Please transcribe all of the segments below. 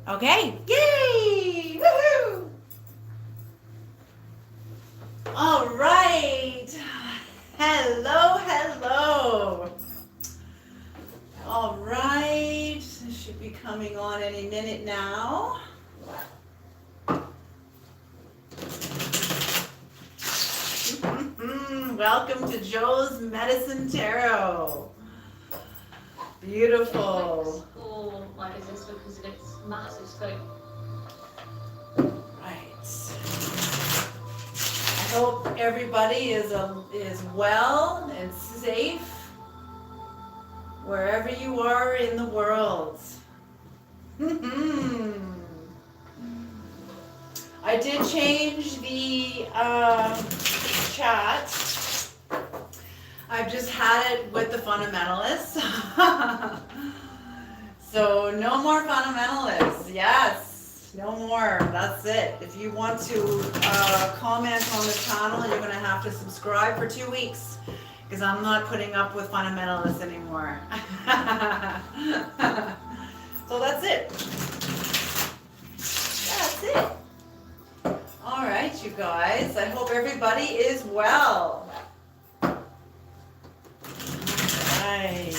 Okay. Yay! Woohoo! All right. Hello, hello. All right. This should be coming on any minute now. Welcome to Joe's Medicine Tarot. Beautiful. Or like is this because of its massive scope? Right. I hope everybody is well and safe wherever you are in the world. I did change the chat. I've just had it with the fundamentalists. So no more fundamentalists. Yes, no more. That's it. If you want to comment on the channel, you're going to have to subscribe for 2 weeks because I'm not putting up with fundamentalists anymore. So that's it. That's it. All right, you guys. I hope everybody is well. Right.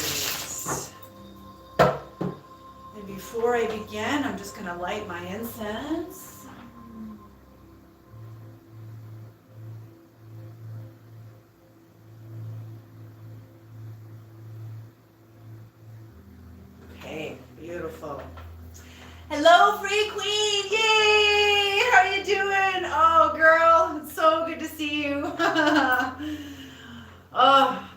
And before I begin, I'm just going to light my incense. Okay, beautiful. Hello, Free Queen! Yay! How are you doing? Oh, girl, it's so good to see you. Oh.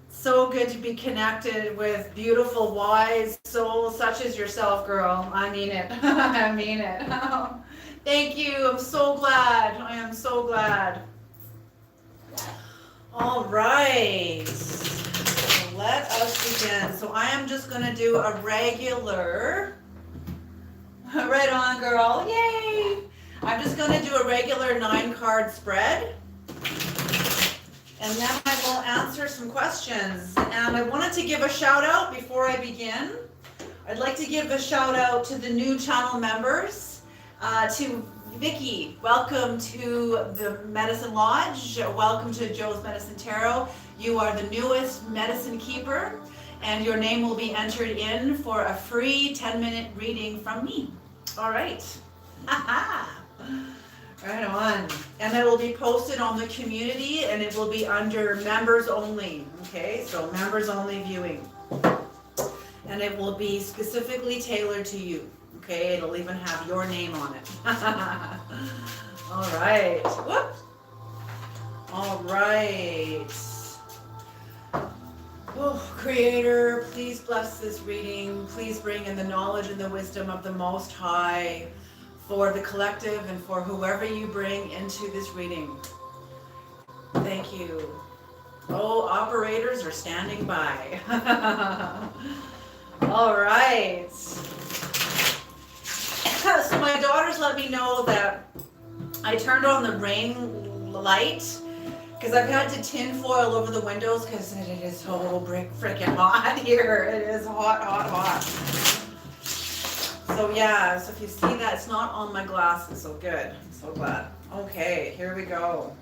So good to be connected with beautiful, wise souls such as yourself, girl. I mean it. I mean it. Thank you. I'm so glad. I am so glad. All right. So let us begin. So I am just going to do a regular. Right on, girl. Yay. I'm just going to do a regular 9-card spread. And then I will answer some questions. And I wanted to give a shout out before I begin. I'd like to give a shout out to the new channel members. To Vicky, welcome to the Medicine Lodge. Welcome to Joe's Medicine Tarot. You are the newest medicine keeper, and your name will be entered in for a free 10-minute reading from me. All right. Right on. And it will be posted on the community, and it will be under members only. Okay, so members only viewing. And it will be specifically tailored to you. Okay, it'll even have your name on it. All right. Whoop. All right. Oh, Creator, please bless this reading. Please bring in the knowledge and the wisdom of the Most High for the collective and for whoever you bring into this reading. Thank you. Oh, operators are standing by. All right. So my daughters let me know that I turned on the ring light because I've had to tin foil over the windows because it is so freaking hot here. It is hot, hot, hot. So yeah, so if you see that, it's not on my glasses, so good. I'm so glad. Okay, here we go.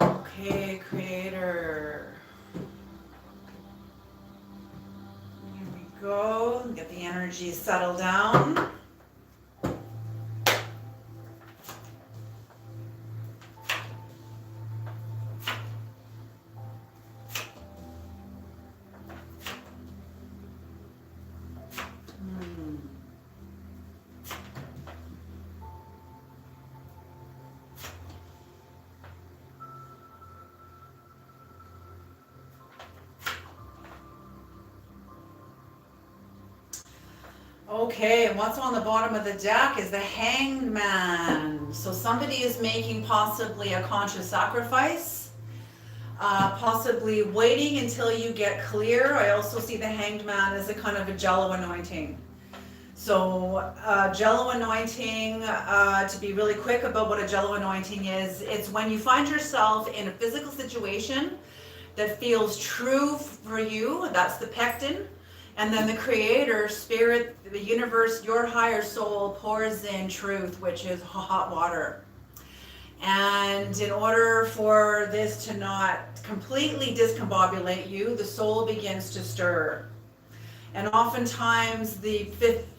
Okay, Creator. Here we go. Get the energy settled down. Okay, and what's on the bottom of the deck is the Hanged Man. So somebody is making possibly a conscious sacrifice, possibly waiting until you get clear. I also see the Hanged Man as a kind of a Jello anointing. So Jello anointing, to be really quick about what a Jello anointing is, it's when you find yourself in a physical situation that feels true for you. That's the pectin. And then the creator, spirit, the universe, your higher soul pours in truth, which is hot water. And in order for this to not completely discombobulate you, the soul begins to stir. And oftentimes the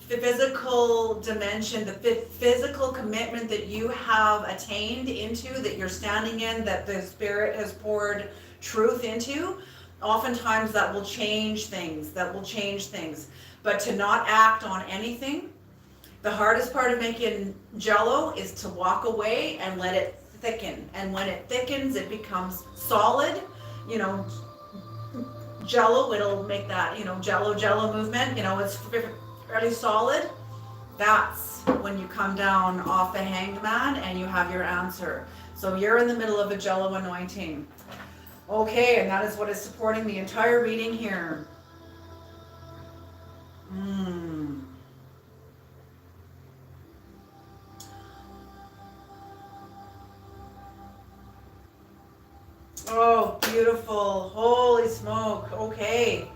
physical dimension, the physical commitment that you have attained into, that you're standing in, that the spirit has poured truth into, oftentimes that will change things, But to not act on anything, the hardest part of making Jell-O is to walk away and let it thicken. And when it thickens, it becomes solid. You know, Jell-O, it'll make that, you know, Jell-O movement. You know, it's fairly solid. That's when you come down off the hanged man and you have your answer. So you're in the middle of a Jell-O anointing. Okay, and that is what is supporting the entire reading here. Oh, beautiful. Holy smoke. Okay.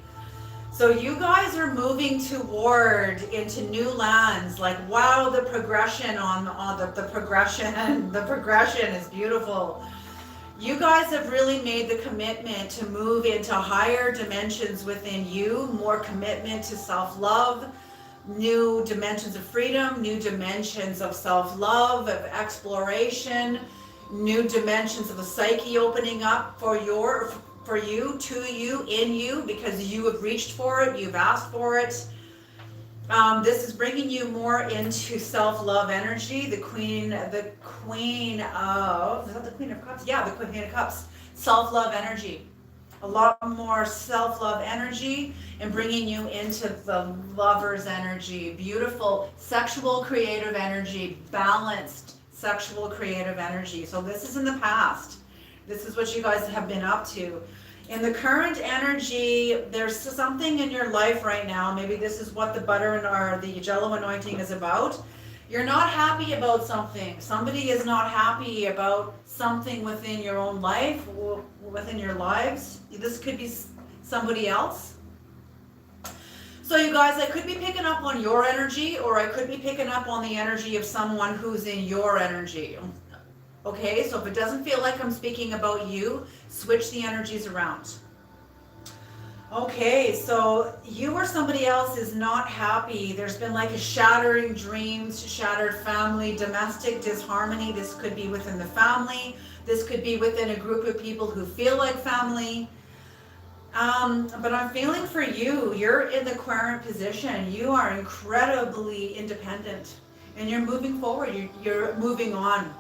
So you guys are moving toward into new lands. Like, wow, the progression on the progression is beautiful. You guys have really made the commitment to move into higher dimensions within you, more commitment to self-love, new dimensions of freedom, new dimensions of self-love, of exploration, new dimensions of the psyche opening up for you, to you, in you, because you have reached for it, you've asked for it. This is bringing you more into self-love energy. The queen of, is that the Queen of Cups? Yeah, the Queen of Cups. Self-love energy. A lot more self-love energy and bringing you into the lover's energy. Beautiful sexual creative energy, balanced sexual creative energy. So this is in the past. This is what you guys have been up to. In the current energy, there's something in your life right now. Maybe this is what the butter and the Jell-O anointing is about. You're not happy about something. Somebody is not happy about something within your own life, or within your lives. This could be somebody else. So you guys, I could be picking up on your energy, or I could be picking up on the energy of someone who's in your energy. Okay, so if it doesn't feel like I'm speaking about you, switch the energies around. Okay, so you or somebody else is not happy. There's been like a shattering dreams, shattered family, domestic disharmony. This could be within the family. This could be within a group of people who feel like family. But I'm feeling for you, you're in the Aquarian position. You are incredibly independent and you're moving forward. You're moving on.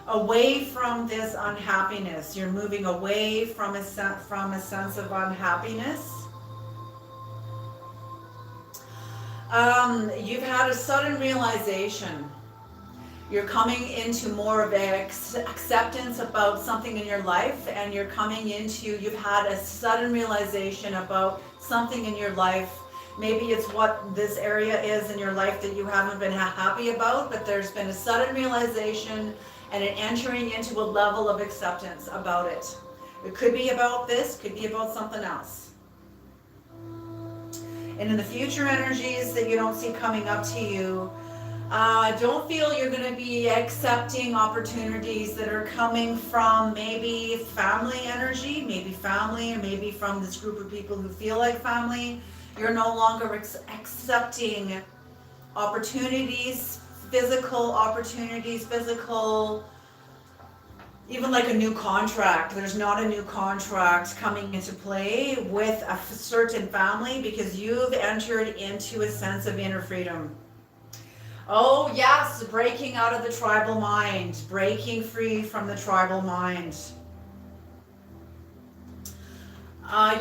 Away from this unhappiness. You're moving away from a sense of unhappiness. You've had a sudden realization. You're coming into more of an acceptance about something in your life, and you've had a sudden realization about something in your life. Maybe it's what this area is in your life that you haven't been happy about, but there's been a sudden realization and an entering into a level of acceptance about it. It could be about this, could be about something else. And in the future energies that you don't see coming up to you, don't feel you're going to be accepting opportunities that are coming from maybe family energy, maybe family, or maybe from this group of people who feel like family. You're no longer accepting opportunities, physical opportunities, even like a new contract. There's not a new contract coming into play with a certain family because you've entered into a sense of inner freedom. Oh yes, breaking out of the tribal mind, breaking free from the tribal mind.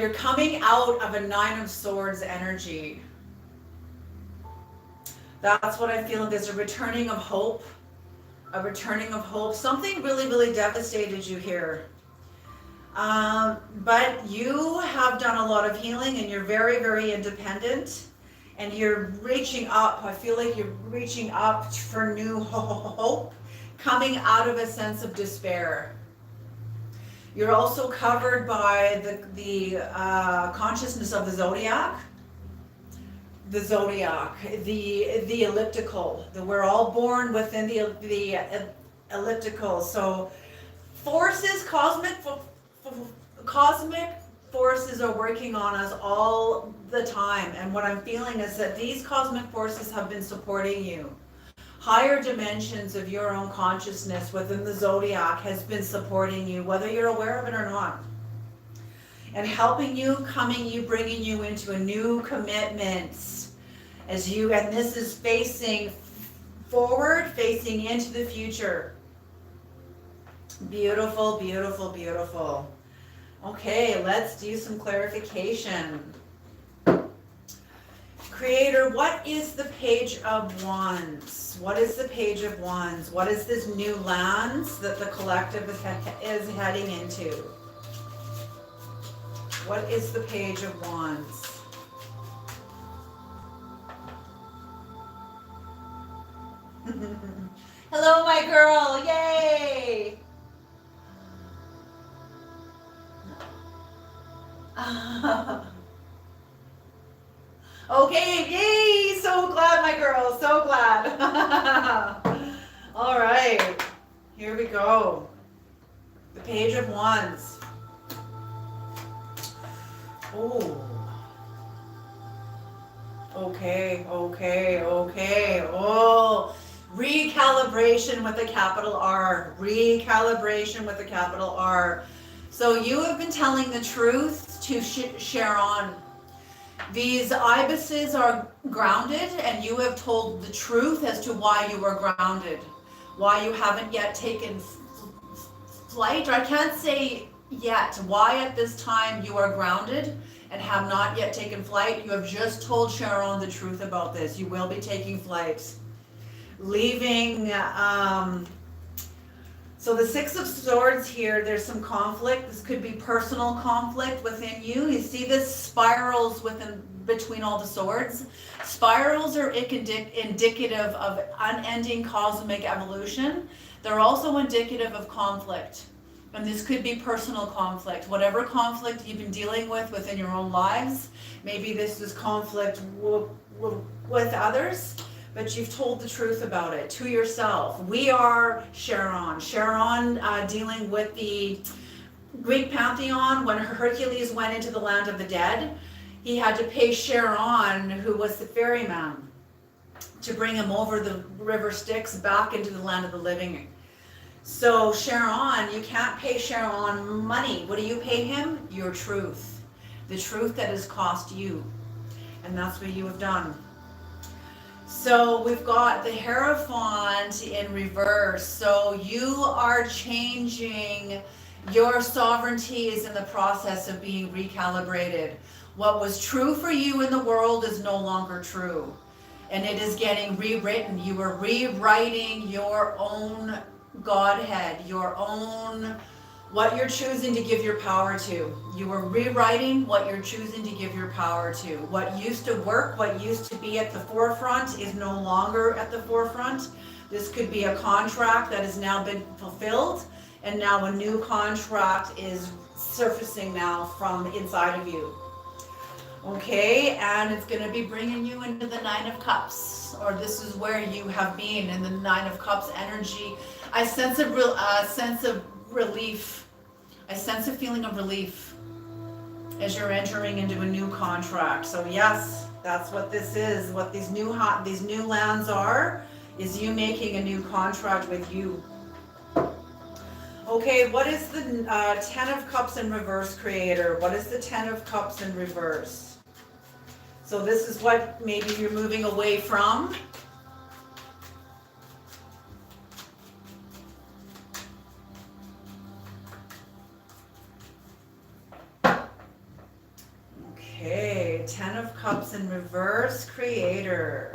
You're coming out of a 9 of Swords energy. That's what I feel. There's a returning of hope. A returning of hope. Something really, really devastated you here. But you have done a lot of healing and you're very, very independent. And you're reaching up. I feel like you're reaching up for new hope. Coming out of a sense of despair. You're also covered by the consciousness of the zodiac. The zodiac, the elliptical. We're all born within the elliptical. So forces, cosmic forces are working on us all the time. And what I'm feeling is that these cosmic forces have been supporting you. Higher dimensions of your own consciousness within the zodiac has been supporting you, whether you're aware of it or not. And helping you, bringing you into a new commitment and this is facing forward, facing into the future. Beautiful, beautiful, beautiful. Okay, let's do some clarification. Creator, what is the Page of Wands? What is the Page of Wands? What is this new lands that the collective is heading into? What is the Page of Wands? Hello, my girl. Yay! Okay, yay! So glad, my girl. So glad. All right. Here we go. The Page of Wands. Oh. Okay. Oh. Recalibration with a capital R. Recalibration with a capital R. So you have been telling the truth to Sharon. These ibises are grounded, and you have told the truth as to why you are grounded, why you haven't yet taken flight, or I can't say yet, why at this time you are grounded and have not yet taken flight. You have just told Sharon the truth about this. You will be taking flight. Leaving, so the Six of Swords here, there's some conflict. This could be personal conflict within you. You see this spirals between all the swords. Spirals are indicative of unending cosmic evolution. They're also indicative of conflict. And this could be personal conflict. Whatever conflict you've been dealing with within your own lives. Maybe this is conflict with others. But you've told the truth about it to yourself. We are Charon. Charon dealing with the Greek pantheon. When Hercules went into the land of the dead, he had to pay Charon, who was the ferryman, to bring him over the river Styx back into the land of the living. So Charon, you can't pay Charon money. What do you pay him? Your truth. The truth that has cost you. And that's what you have done. So we've got the Hierophant in reverse. So you are changing. Your sovereignty is in the process of being recalibrated. What was true for you in the world is no longer true. And it is getting rewritten. You are rewriting your own Godhead, your own, what you're choosing to give your power to. You are rewriting what you're choosing to give your power to. What used to work, what used to be at the forefront is no longer at the forefront. This could be a contract that has now been fulfilled, and now a new contract is surfacing now from inside of you. Okay, and it's going to be bringing you into the Nine of Cups, or this is where you have been in the Nine of Cups energy. I sense a sense of relief. I sense a feeling of relief as you're entering into a new contract. So yes, that's what this is. What these new lands are, is you making a new contract with you. Okay, what is the Ten of Cups in reverse, Creator? What is the Ten of Cups in reverse? So this is what maybe you're moving away from. Okay, Ten of Cups in reverse, Creator.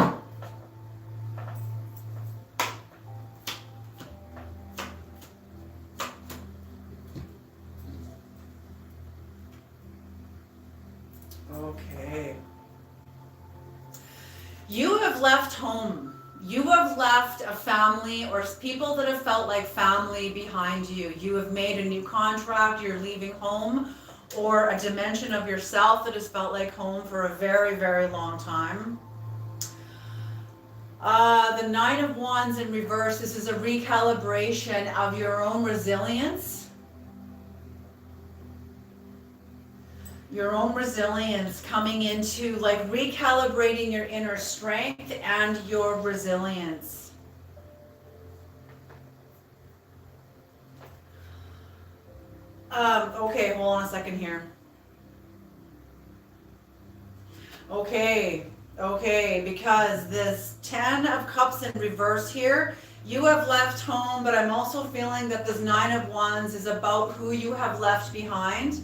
Okay. You have left home. You have left a family or people that have felt like family behind you. You have made a new contract, you're leaving home, or a dimension of yourself that has felt like home for a very, very long time. The Nine of Wands in reverse, this is a recalibration of your own resilience. Your own resilience coming into like recalibrating your inner strength and your resilience. Okay, hold on a second here. Okay, because this 10 of Cups in reverse here, you have left home, but I'm also feeling that this 9 of Wands is about who you have left behind.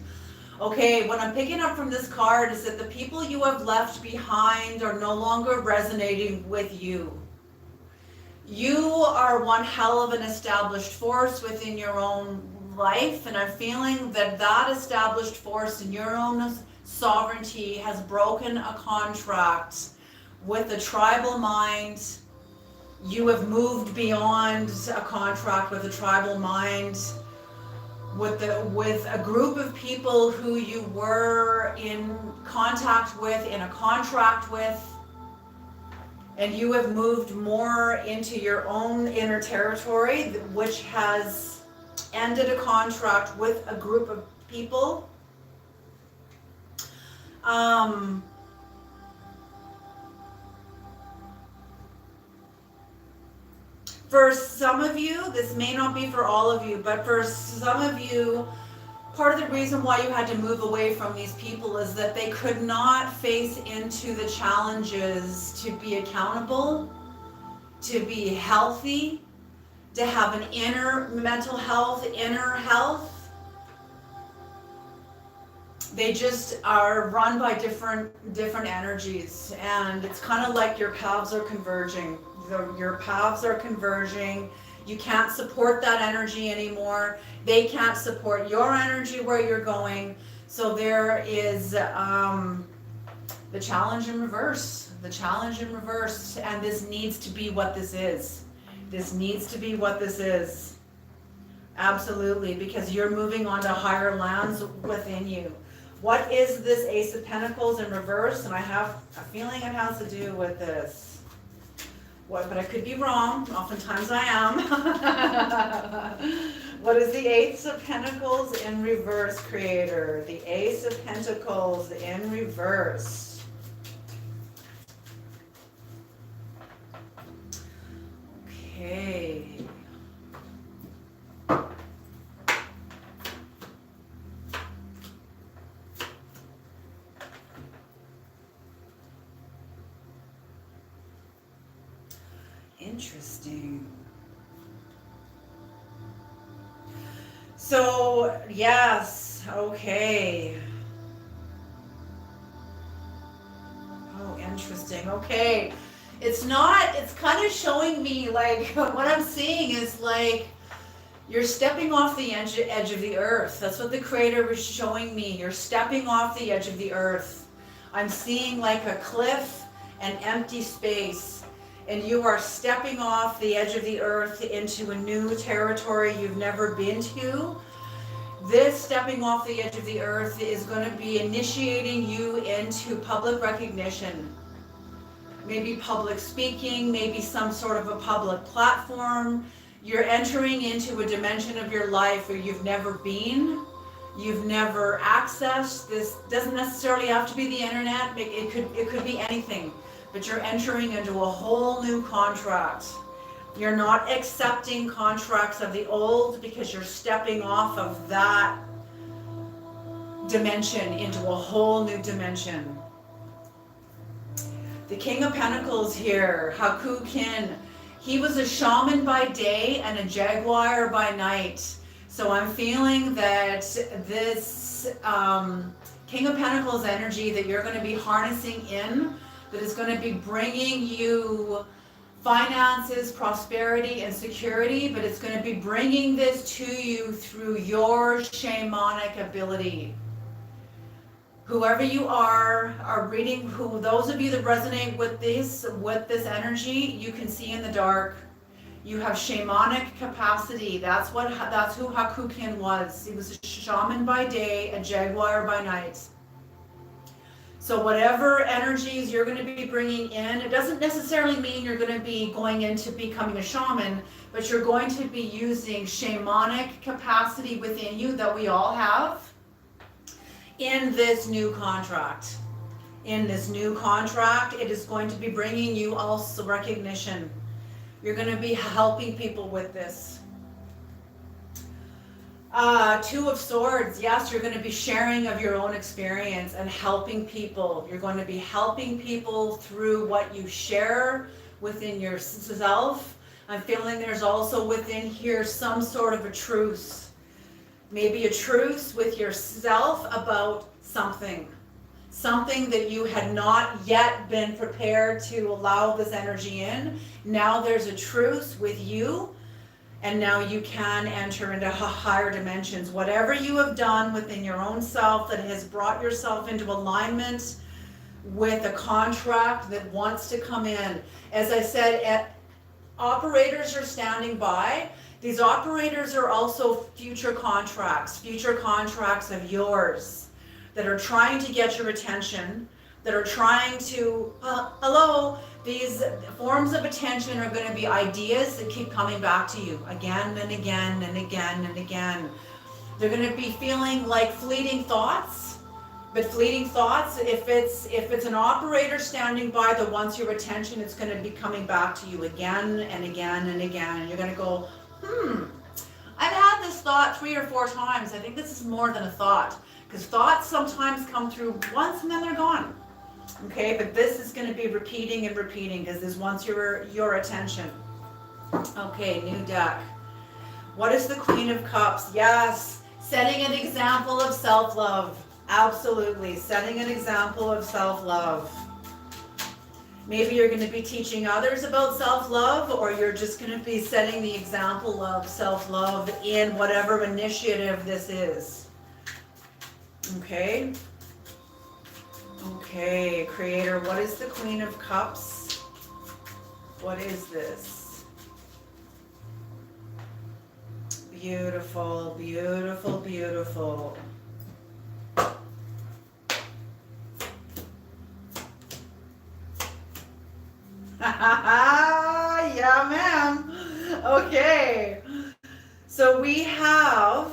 Okay, what I'm picking up from this card is that the people you have left behind are no longer resonating with you. You are one hell of an established force within your own life, and I'm feeling that that established force in your own sovereignty has broken a contract with a tribal mind. You have moved beyond a contract with a tribal mind, with a group of people who you were in contact with, in a contract with, and you have moved more into your own inner territory, which has ended a contract with a group of people. For some of you, this may not be for all of you, but for some of you, part of the reason why you had to move away from these people is that they could not face into the challenges to be accountable, to be healthy, to have an inner mental health, inner health. They just are run by different energies, and it's kind of like your paths are converging. Your paths are converging. You can't support that energy anymore. They can't support your energy where you're going. So there is the challenge in reverse. The challenge in reverse, and this needs to be what this is. This needs to be what this is. Absolutely, because you're moving on to higher lands within you. What is this Ace of Pentacles in reverse? And I have a feeling it has to do with this. What, but I could be wrong. Oftentimes I am. What is the Ace of Pentacles in reverse, Creator? The Ace of Pentacles in reverse. Okay. Interesting. So, yes, okay. Oh, interesting. Okay. It's kind of showing me like what I'm seeing is like you're stepping off the edge of the earth. That's what the Creator was showing me. You're stepping off the edge of the earth. I'm seeing like a cliff, an empty space. And you are stepping off the edge of the earth into a new territory you've never been to. This stepping off the edge of the earth is going to be initiating you into public recognition. Maybe public speaking, maybe some sort of a public platform. You're entering into a dimension of your life where you've never been. You've never accessed. This doesn't necessarily have to be the internet. It could be anything. But you're entering into a whole new contract. You're not accepting contracts of the old because you're stepping off of that dimension into a whole new dimension. The King of Pentacles here, Haku Kin, he was a shaman by day and a jaguar by night. So I'm feeling that this King of Pentacles energy that you're going to be harnessing in, that is going to be bringing you finances, prosperity, and security, but it's going to be bringing this to you through your shamanic ability. whoever you are reading, those of you that resonate with this energy, you can see in the dark. You have shamanic capacity. That's who Hakukin was. He was a shaman by day, a jaguar by night. So whatever energies you're going to be bringing in, it doesn't necessarily mean you're going to be going into becoming a shaman, but you're going to be using shamanic capacity within you that we all have in this new contract. In this new contract, it is going to be bringing you also recognition. You're going to be helping people with this. Two of Swords, yes, you're going to be sharing of your own experience and helping people. You're going to be helping people through what you share within yourself. I'm feeling there's also within here some sort of a truce. Maybe a truce with yourself about something. Something that you had not yet been prepared to allow this energy in. Now there's a truce with you. And now you can enter into higher dimensions. Whatever you have done within your own self that has brought yourself into alignment with a contract that wants to come in. As I said, operators are standing by. These operators are also future contracts of yours that are trying to get your attention, that are trying to, hello, these forms of attention are going to be ideas that keep coming back to you again and again and again and again. They're going to be feeling like fleeting thoughts, but fleeting thoughts, if it's an operator standing by that wants your attention, it's going to be coming back to you again and again and again. And you're going to go, I've had this thought 3 or 4 times. I think this is more than a thought, because thoughts sometimes come through once and then they're gone. Okay, but this is going to be repeating and repeating because this wants your attention. Okay, new deck. What is the Queen of Cups? Yes, setting an example of self-love. Absolutely, setting an example of self-love. Maybe you're going to be teaching others about self-love, or you're just going to be setting the example of self-love in whatever initiative this is. Okay. Okay, Creator, what is the Queen of Cups? What is this? Beautiful, beautiful, beautiful. Yeah, ma'am. Okay. So we have,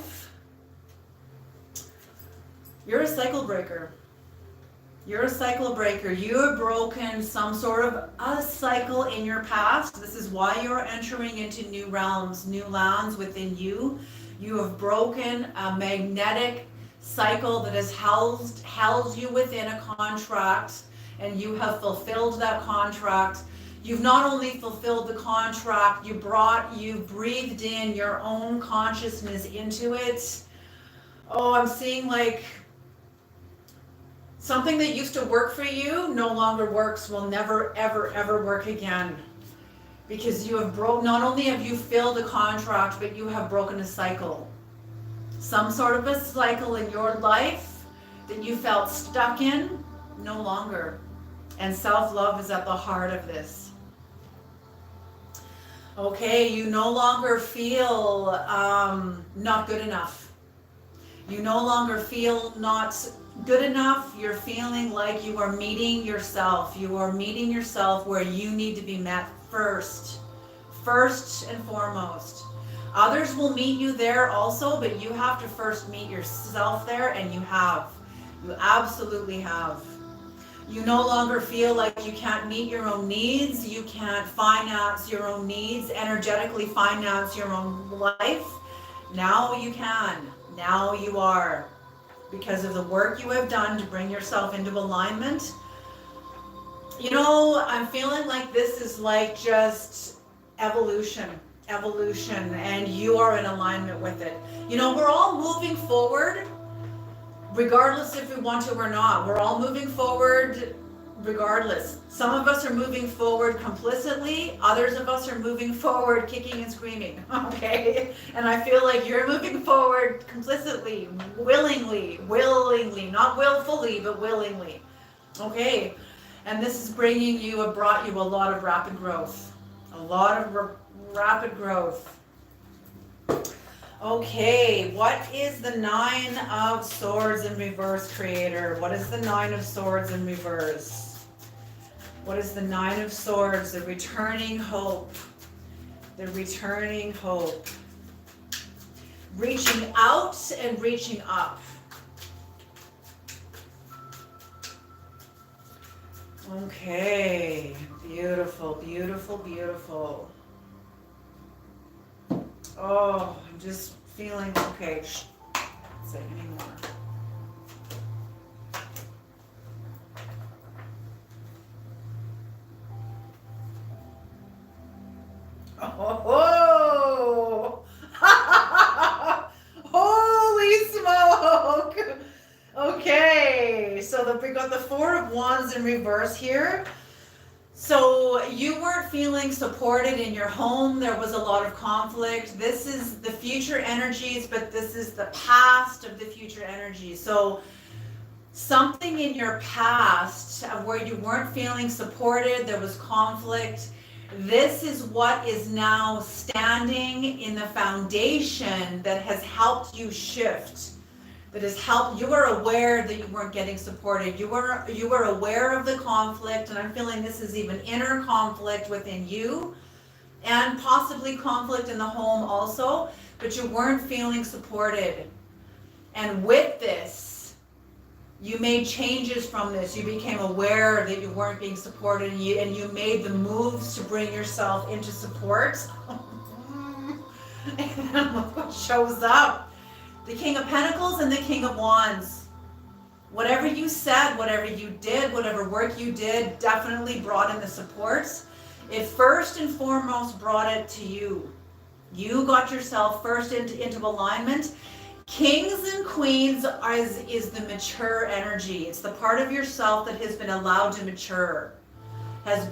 you're a cycle breaker. You're a cycle breaker. You have broken some sort of a cycle in your past. This is why you're entering into new realms, new lands within you. You have broken a magnetic cycle that has held you within a contract, and you have fulfilled that contract. You've not only fulfilled the contract, you breathed in your own consciousness into it. Oh, I'm seeing like something that used to work for you no longer works, will never, ever, ever work again. Because you have not only have you filled a contract, but you have broken a cycle. Some sort of a cycle in your life that you felt stuck in, no longer. And self-love is at the heart of this. Okay, you no longer feel not good enough. You no longer feel not good enough. You're feeling like you are meeting yourself. You are meeting yourself where you need to be met first and foremost. Others will meet you there also, but you have to first meet yourself there, and you absolutely have. You no longer feel like you can't meet your own needs. You can't finance your own needs, energetically finance your own life. Now you can. Now you are. Because of the work you have done to bring yourself into alignment. You know, I'm feeling like this is like just evolution, and you are in alignment with it. You know, we're all moving forward, regardless if we want to or not. We're all moving forward regardless. Some of us are moving forward complicitly, others of us are moving forward kicking and screaming, okay? And I feel like you're moving forward complicitly, willingly, not willfully, but willingly, okay? And this is bringing you, brought you a lot of rapid growth, a lot of rapid growth. Okay, what is the Nine of Swords in reverse, creator? What is the Nine of Swords in reverse? What is the Nine of Swords? The returning hope. The returning hope. Reaching out and reaching up. Okay, beautiful, beautiful, beautiful. Oh, I'm just feeling, okay, can't say anymore. Oh, holy smoke. Okay, so we got the Four of Wands in reverse here. So you weren't feeling supported in your home. There was a lot of conflict. This is the future energies, but this is the past of the future energies. So something in your past where you weren't feeling supported, there was conflict. This is what is now standing in the foundation that has helped you shift. That has helped, you were aware that you weren't getting supported. You were aware of the conflict, and I'm feeling this is even inner conflict within you, and possibly conflict in the home also, but you weren't feeling supported. And with this, you made changes from this. You became aware that you weren't being supported, and you made the moves to bring yourself into support. And look what shows up. The King of Pentacles and the King of Wands. Whatever you said, whatever you did, whatever work you did, definitely brought in the support. It first and foremost brought it to you. You got yourself first into alignment. Kings and queens is the mature energy. It's the part of yourself that has been allowed to mature. Has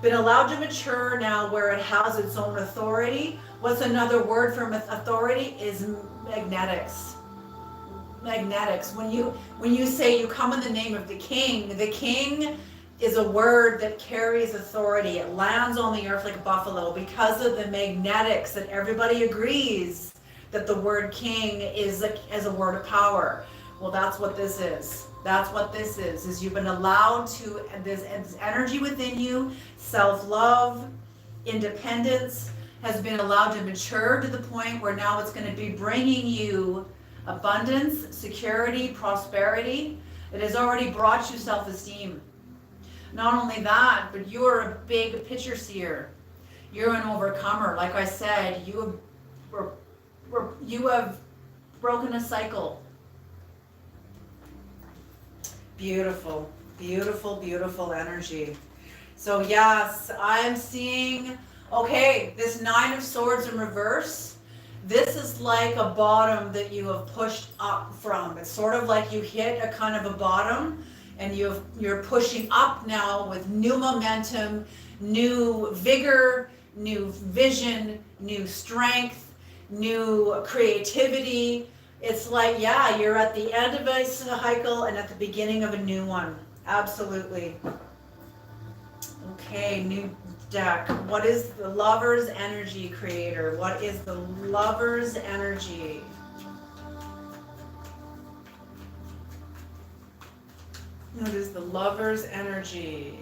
been allowed to mature now, where it has its own authority. What's another word for authority is magnetics. Magnetics. When you say you come in the name of the king is a word that carries authority. It lands on the earth like a buffalo because of the magnetics that everybody agrees that the word king is a word of power. Well, that's what this is. That's what this is you've been allowed to, this energy within you, self-love, independence, has been allowed to mature to the point where now it's going to be bringing you abundance, security, prosperity. It has already brought you self-esteem. Not only that, but you're a big picture seer. You're an overcomer. Like I said, you have broken a cycle. Beautiful, beautiful, beautiful energy. So yes, I'm seeing, okay, this Nine of Swords in reverse. This is like a bottom that you have pushed up from. It's sort of like you hit a kind of a bottom, and you're pushing up now with new momentum, new vigor, new vision, new strength, new creativity. It's like, yeah, you're at the end of a cycle and at the beginning of a new one. Absolutely. Okay, new deck. What is the Lover's energy, creator? What is the Lover's energy? What is the Lover's energy?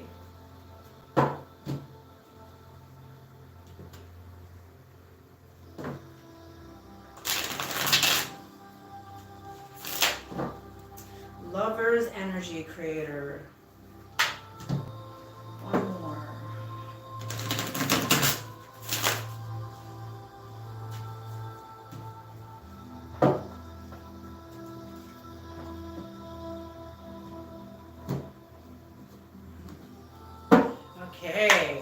Lover's energy, creator. One more. Okay.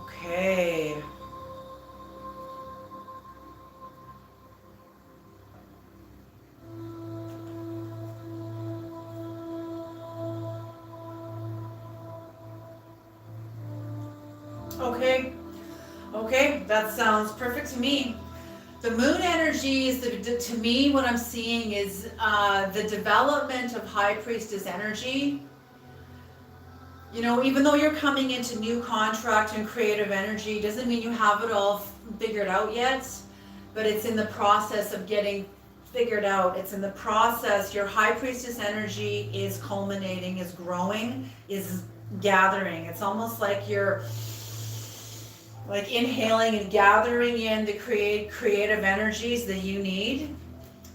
Okay. Okay. Okay, that sounds perfect to me. The moon energy is, to me, what I'm seeing is the development of high priestess energy. You know, even though you're coming into new contract and creative energy, doesn't mean you have it all figured out yet, but it's in the process of getting figured out. It's in the process. Your high priestess energy is culminating, is growing, is gathering. It's almost like you're like inhaling and gathering in the creative energies that you need.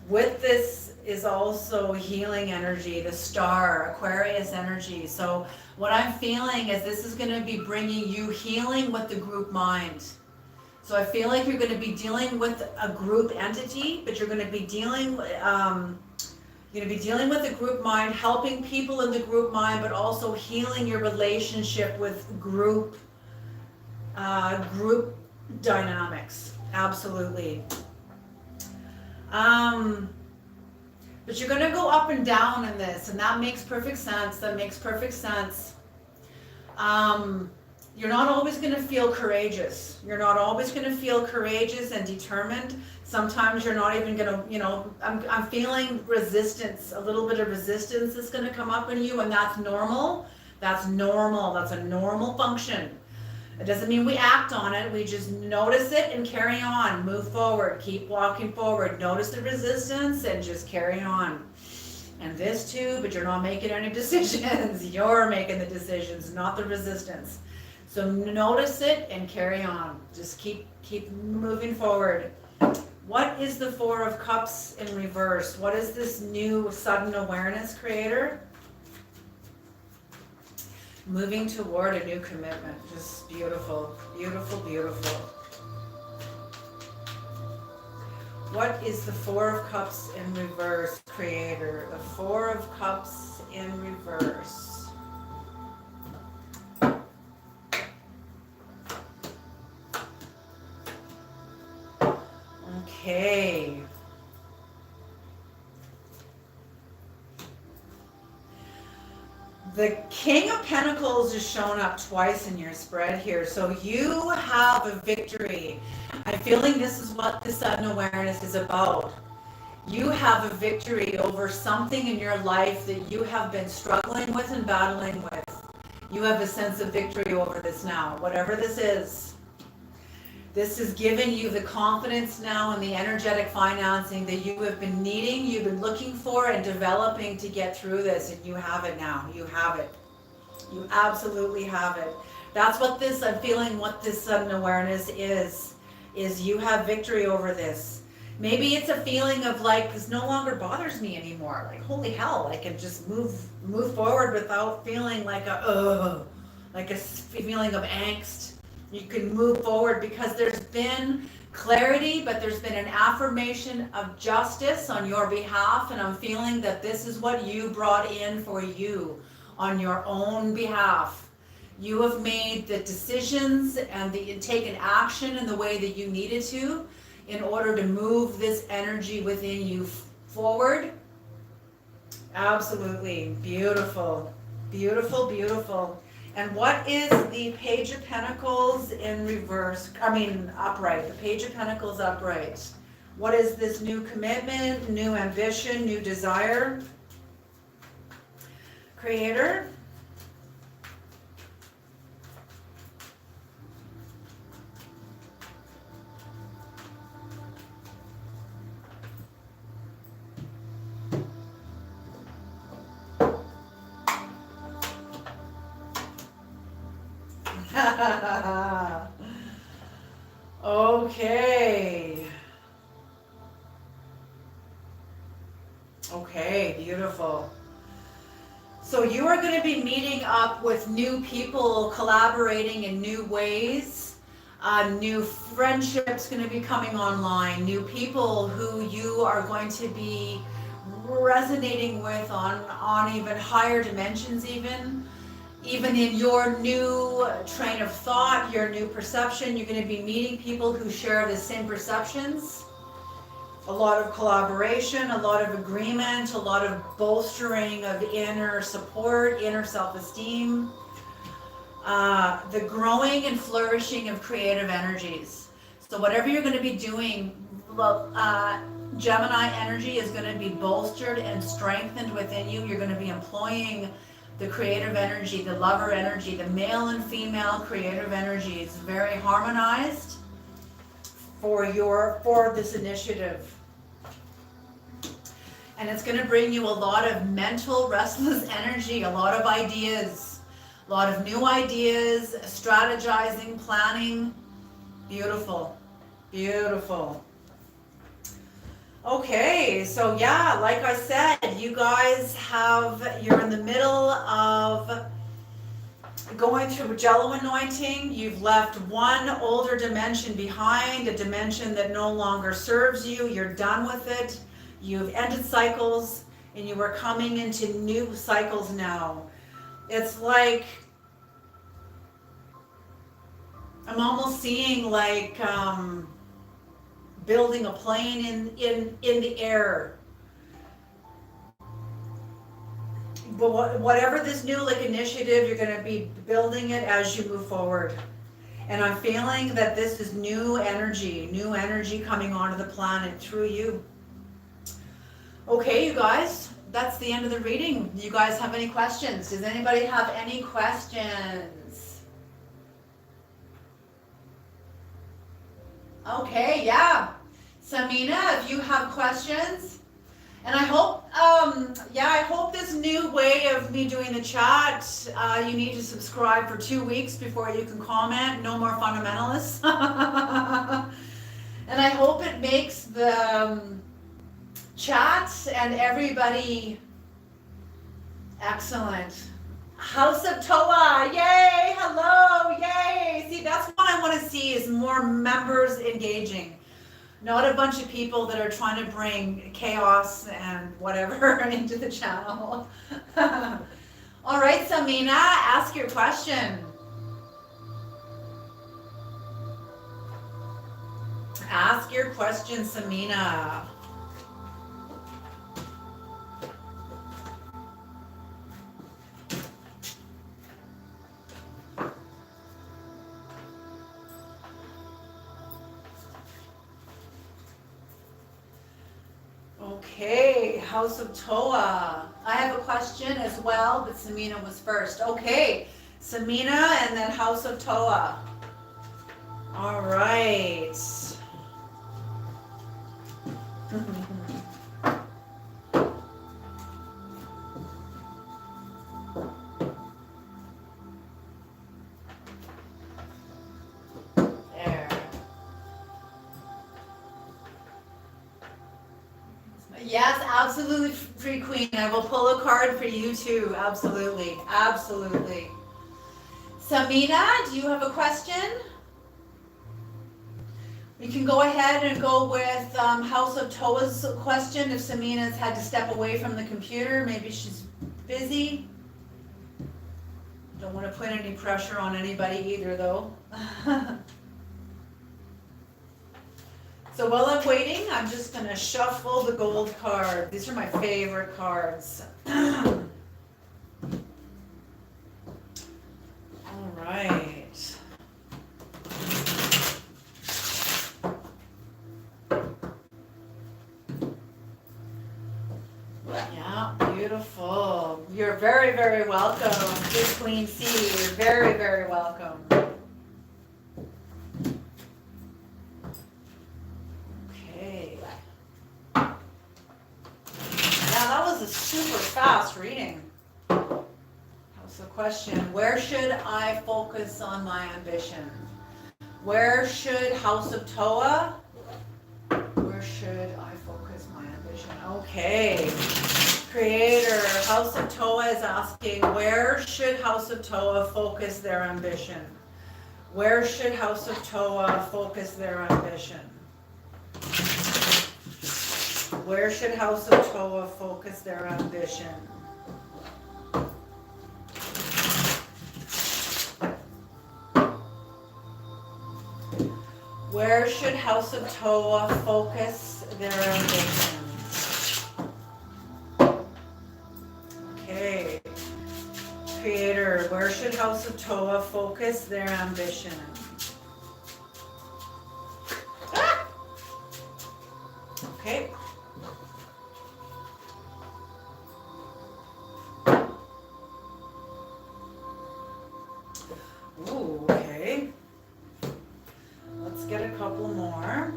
With this is also healing energy, the star, Aquarius energy. So what I'm feeling is this is going to be bringing you healing with the group mind. So I feel like you're going to be dealing with a group entity, but you're going to be dealing with the group mind, helping people in the group mind, but also healing your relationship with group dynamics. Absolutely. But you're going to go up and down in this, and that makes perfect sense. That makes perfect sense. You're not always going to feel courageous. You're not always going to feel courageous and determined. Sometimes you're not even going to, you know, I'm feeling resistance, a little bit of resistance is going to come up in you, and that's normal. That's normal. That's a normal function. It doesn't mean we act on it. We just notice it and carry on. Move forward. Keep walking forward. Notice the resistance and just carry on. And this too, but you're not making any decisions. You're making the decisions, not the resistance. So notice it and carry on. Just keep moving forward. What is the Four of Cups in reverse? What is this new sudden awareness, creator? Moving toward a new commitment. Just beautiful, beautiful, beautiful. What is the Four of Cups in reverse, creator? The Four of Cups in reverse. Okay. The King of Pentacles is shown up twice in your spread here. So you have a victory. I'm feeling this is what the sudden awareness is about. You have a victory over something in your life that you have been struggling with and battling with. You have a sense of victory over this now, whatever this is. This has given you the confidence now and the energetic financing that you have been needing, you've been looking for and developing to get through this, and you have it now. You have it. You absolutely have it. That's what this, I'm feeling what this sudden awareness is you have victory over this. Maybe it's a feeling of like, this no longer bothers me anymore. Like, holy hell, I can just move forward without feeling like a feeling of angst. You can move forward because there's been clarity, but there's been an affirmation of justice on your behalf, and I'm feeling that this is what you brought in for you on your own behalf. You have made the decisions and taken action in the way that you needed to in order to move this energy within you forward. Absolutely. Beautiful. Beautiful, beautiful. And what is the Page of Pentacles in reverse? Upright. The Page of Pentacles upright. What is this new commitment, new ambition, new desire? Creator? Okay. Okay, beautiful. So you are going to be meeting up with new people, collaborating in new ways. New friendships going to be coming online. New people who you are going to be resonating with on even higher dimensions even in your new train of thought, your new perception. You're going to be meeting people who share the same perceptions. A lot of collaboration, a lot of agreement, a lot of bolstering of inner support, inner self-esteem. the growing and flourishing of creative energies. So whatever you're going to be doing, Gemini energy is going to be bolstered and strengthened within you. You're going to be employing the creative energy, the lover energy, the male and female creative energies, very harmonized for this initiative. And it's going to bring you a lot of mental restless energy, a lot of ideas, a lot of new ideas, strategizing, planning. Beautiful, beautiful. Okay, so yeah, like I said, you guys you're in the middle of going through Jello anointing. You've left one older dimension behind, a dimension that no longer serves you. You're done with it. You've ended cycles and you are coming into new cycles now. It's like, I'm almost seeing like building a plane in the air. But whatever this new initiative, you're going to be building it as you move forward. And I'm feeling that this is new energy coming onto the planet through you. Okay, you guys, that's the end of the reading. You guys have any questions? Does anybody have any questions? Okay, yeah. Samina, if you have questions, and I hope, I hope this new way of me doing the chat, you need to subscribe for 2 weeks before you can comment. No more fundamentalists. And I hope it makes the chat and everybody excellent. House of Toa, yay, hello, yay. See, that's what I want to see, is more members engaging. Not a bunch of people that are trying to bring chaos and whatever into the channel. All right, Samina, ask your question. Ask your question, Samina. Okay, House of Toa. I have a question as well, but Samina was first. Okay, Samina and then House of Toa. All right. Yes, absolutely, free queen. I will pull a card for you too. Absolutely, absolutely. Samina, do you have a question? We can go ahead and go with House of Toa's question. If Samina's had to step away from the computer, maybe she's busy. Don't want to put any pressure on anybody either, though. So while I'm waiting, I'm just going to shuffle the gold card. These are my favorite cards. All right. Yeah, beautiful. You're very, very welcome. Good Queen C, you're very, very welcome. Super fast reading. That's the question. Where should I focus on my ambition? Where should House of Toa? Where should I focus my ambition? Okay. Creator, House of Toa is asking, where should House of Toa focus their ambition? Where should House of Toa focus their ambition? Where should House of Toa focus their ambition? Where should House of Toa focus their ambition? Okay. Creator, where should should House of Toa focus their ambition? Ah! Okay. Ooh, okay. Let's get a couple more.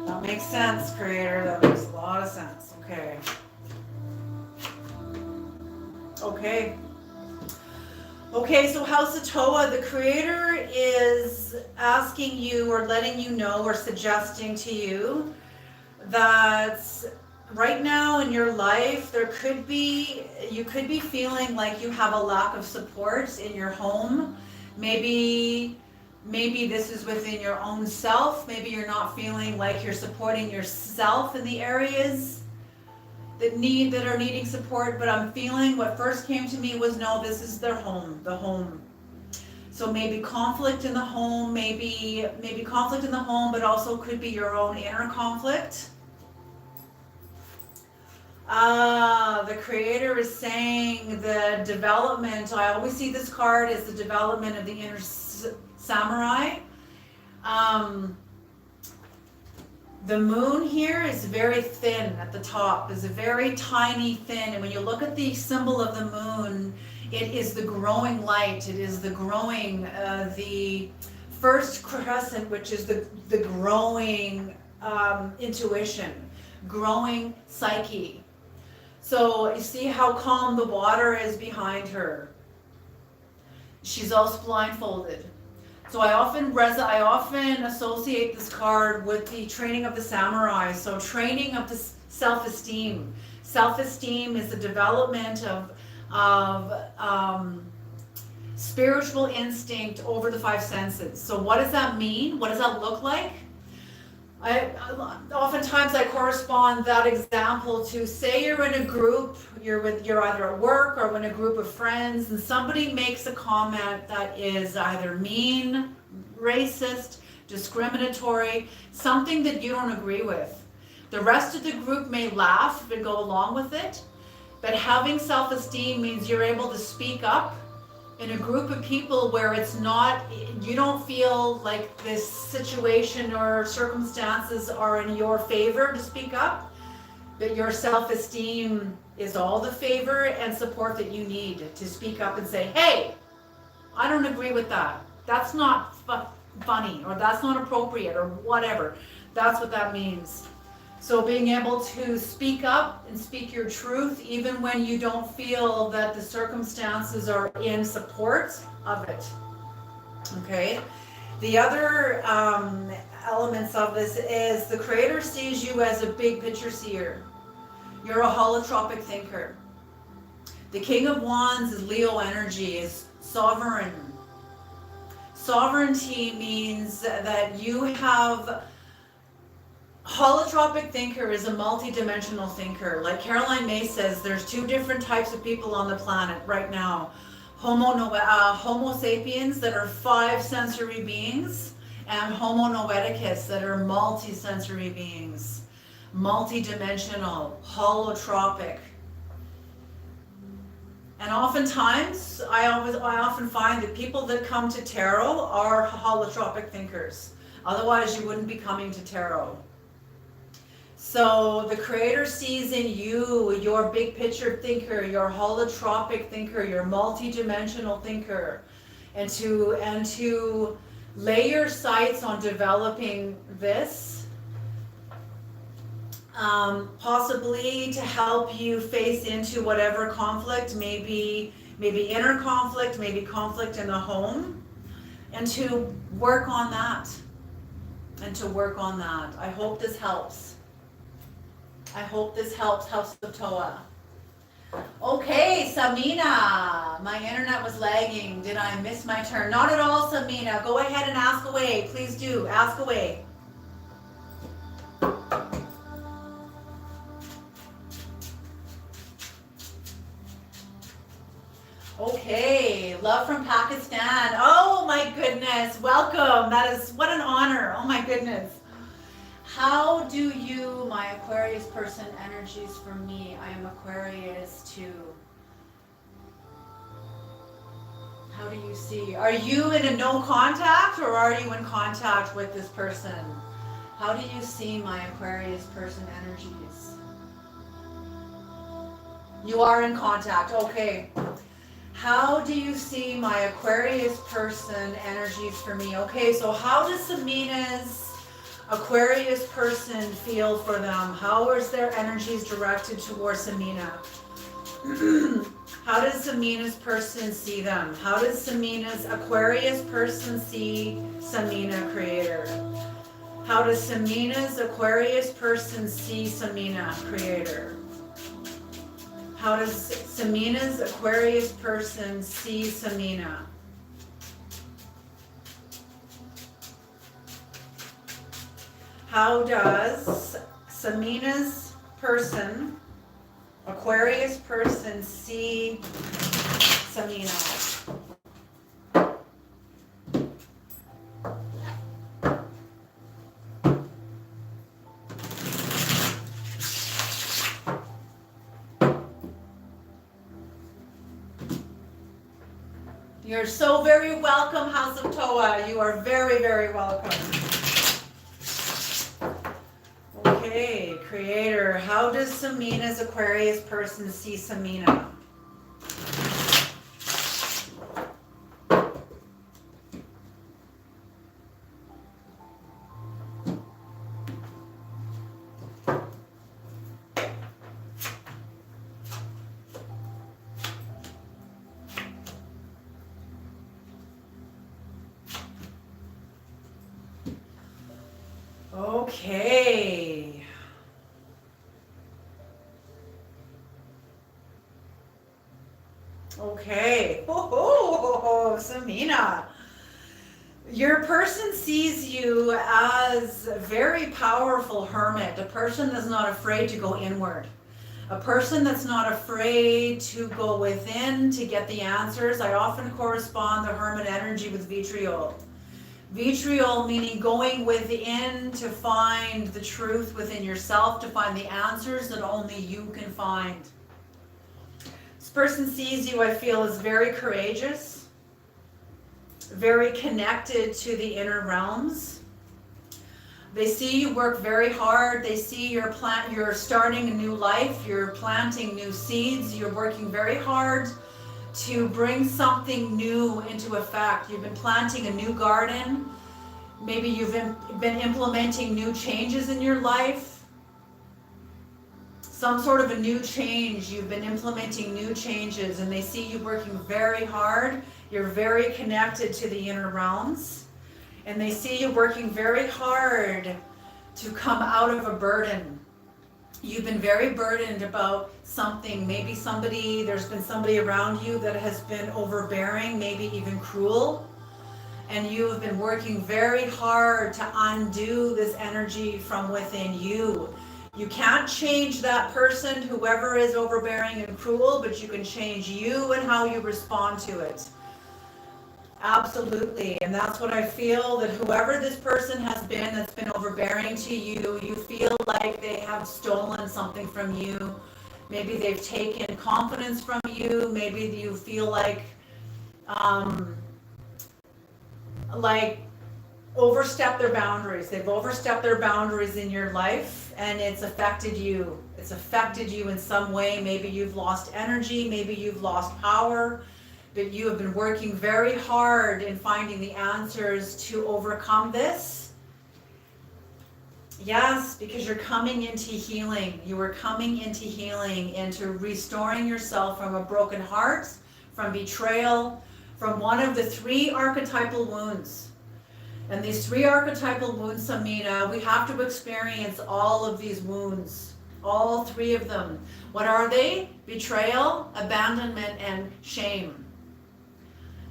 That makes sense, Creator. That makes a lot of sense. Okay. Okay. Okay, so House of Toa, the Creator is asking you or letting you know or suggesting to you that right now in your life you could be feeling like you have a lack of support in your home. Maybe this is within your own self. Maybe you're not feeling like you're supporting yourself in the areas that are needing support, but I'm feeling what first came to me was, no, this is their home, the home. So maybe conflict in the home, maybe conflict in the home, but also could be your own inner conflict. The Creator is saying the development, I always see this card as the development of the inner samurai. The moon here is very thin at the top, is a very tiny thin, and when you look at the symbol of the moon, it is the growing light, it is the growing, the first crescent, which is the growing intuition, growing psyche. So you see how calm the water is behind her. She's also blindfolded. So I often associate this card with the training of the samurai. So training of the self-esteem. Self-esteem is the development of spiritual instinct over the five senses. So what does that mean? What does that look like? Oftentimes I correspond that example to, say you're in a group, you're either at work or in a group of friends, and somebody makes a comment that is either mean, racist, discriminatory, something that you don't agree with. The rest of the group may laugh and go along with it, but having self-esteem means you're able to speak up in a group of people where it's not, you don't feel like this situation or circumstances are in your favor to speak up, but your self-esteem is all the favor and support that you need to speak up and say, hey, I don't agree with that. That's not funny, or that's not appropriate, or whatever. That's what that means. So being able to speak up and speak your truth, even when you don't feel that the circumstances are in support of it. Okay. The other elements of this is the Creator sees you as a big picture seer. You're a holotropic thinker. The King of Wands is Leo energy, is sovereign. Sovereignty means that you have, holotropic thinker is a multi-dimensional thinker. Like Caroline May says, there's two different types of people on the planet right now. Homo sapiens, that are five sensory beings, and Homo noeticus, that are multi-sensory beings. Multi-dimensional, holotropic. And oftentimes, I often find that people that come to tarot are holotropic thinkers. Otherwise, you wouldn't be coming to tarot. So the Creator sees in you your big picture thinker, your holotropic thinker, your multi-dimensional thinker, and to lay your sights on developing this, possibly to help you face into whatever conflict, maybe inner conflict, maybe conflict in the home, and to work on that. I hope this helps. I hope this helps, House of Toa. Okay, Samina. My internet was lagging. Did I miss my turn? Not at all, Samina. Go ahead and ask away. Please do. Ask away. Okay, love from Pakistan. Oh my goodness. Welcome. That is, what an honor. Oh my goodness. How do you, my Aquarius person, energies for me? I am Aquarius too. How do you see? Are you in a no contact or are you in contact with this person? How do you see my Aquarius person energies? You are in contact, okay. How do you see my Aquarius person energies for me? Okay, so how does Samina's Aquarius person feel for them? How is their energies directed towards Samina? How does Samina's person see them? How does Samina's Aquarius person see Samina, creator? How does Samina's Aquarius person see Samina, creator? How does Samina's Aquarius person see Samina? How does Samina's person, Aquarius person, see Samina? You're so very welcome, House of Toa. You are very, very welcome. Okay, creator, how does Samina's Aquarius person see Samina? Okay. Okay. Oh, Samina. Your person sees you as a very powerful hermit, a person that's not afraid to go inward, a person that's not afraid to go within to get the answers. I often correspond the hermit energy with vitriol. Vitriol meaning going within to find the truth within yourself, to find the answers that only you can find. This person sees you, I feel, as very courageous, very connected to the inner realms. They see you work very hard. They see you're starting a new life, you're planting new seeds, you're working very hard to bring something new into effect. You've been planting a new garden. Maybe you've been implementing new changes in your life. Some sort of a new change. You've been implementing new changes, and they see you working very hard. You're very connected to the inner realms, and they see you working very hard to come out of a burden. You've been very burdened about something. Maybe there's been somebody around you that has been overbearing, maybe even cruel. And you have been working very hard to undo this energy from within you. You can't change that person, whoever is overbearing and cruel, but you can change you and how you respond to it. Absolutely. And that's what I feel, that whoever this person has been that's been overbearing to you, you feel like they have stolen something from you. Maybe they've taken confidence from you. Maybe you feel like overstep their boundaries. They've overstepped their boundaries in your life, and it's affected you. It's affected you in some way. Maybe you've lost energy. Maybe you've lost power. But you have been working very hard in finding the answers to overcome this. Yes, because you're coming into healing. You are coming into healing, into restoring yourself from a broken heart, from betrayal, from one of the 3 archetypal wounds. And these 3 archetypal wounds, Samina, we have to experience all of these wounds, all 3 of them. What are they? Betrayal, abandonment, and shame.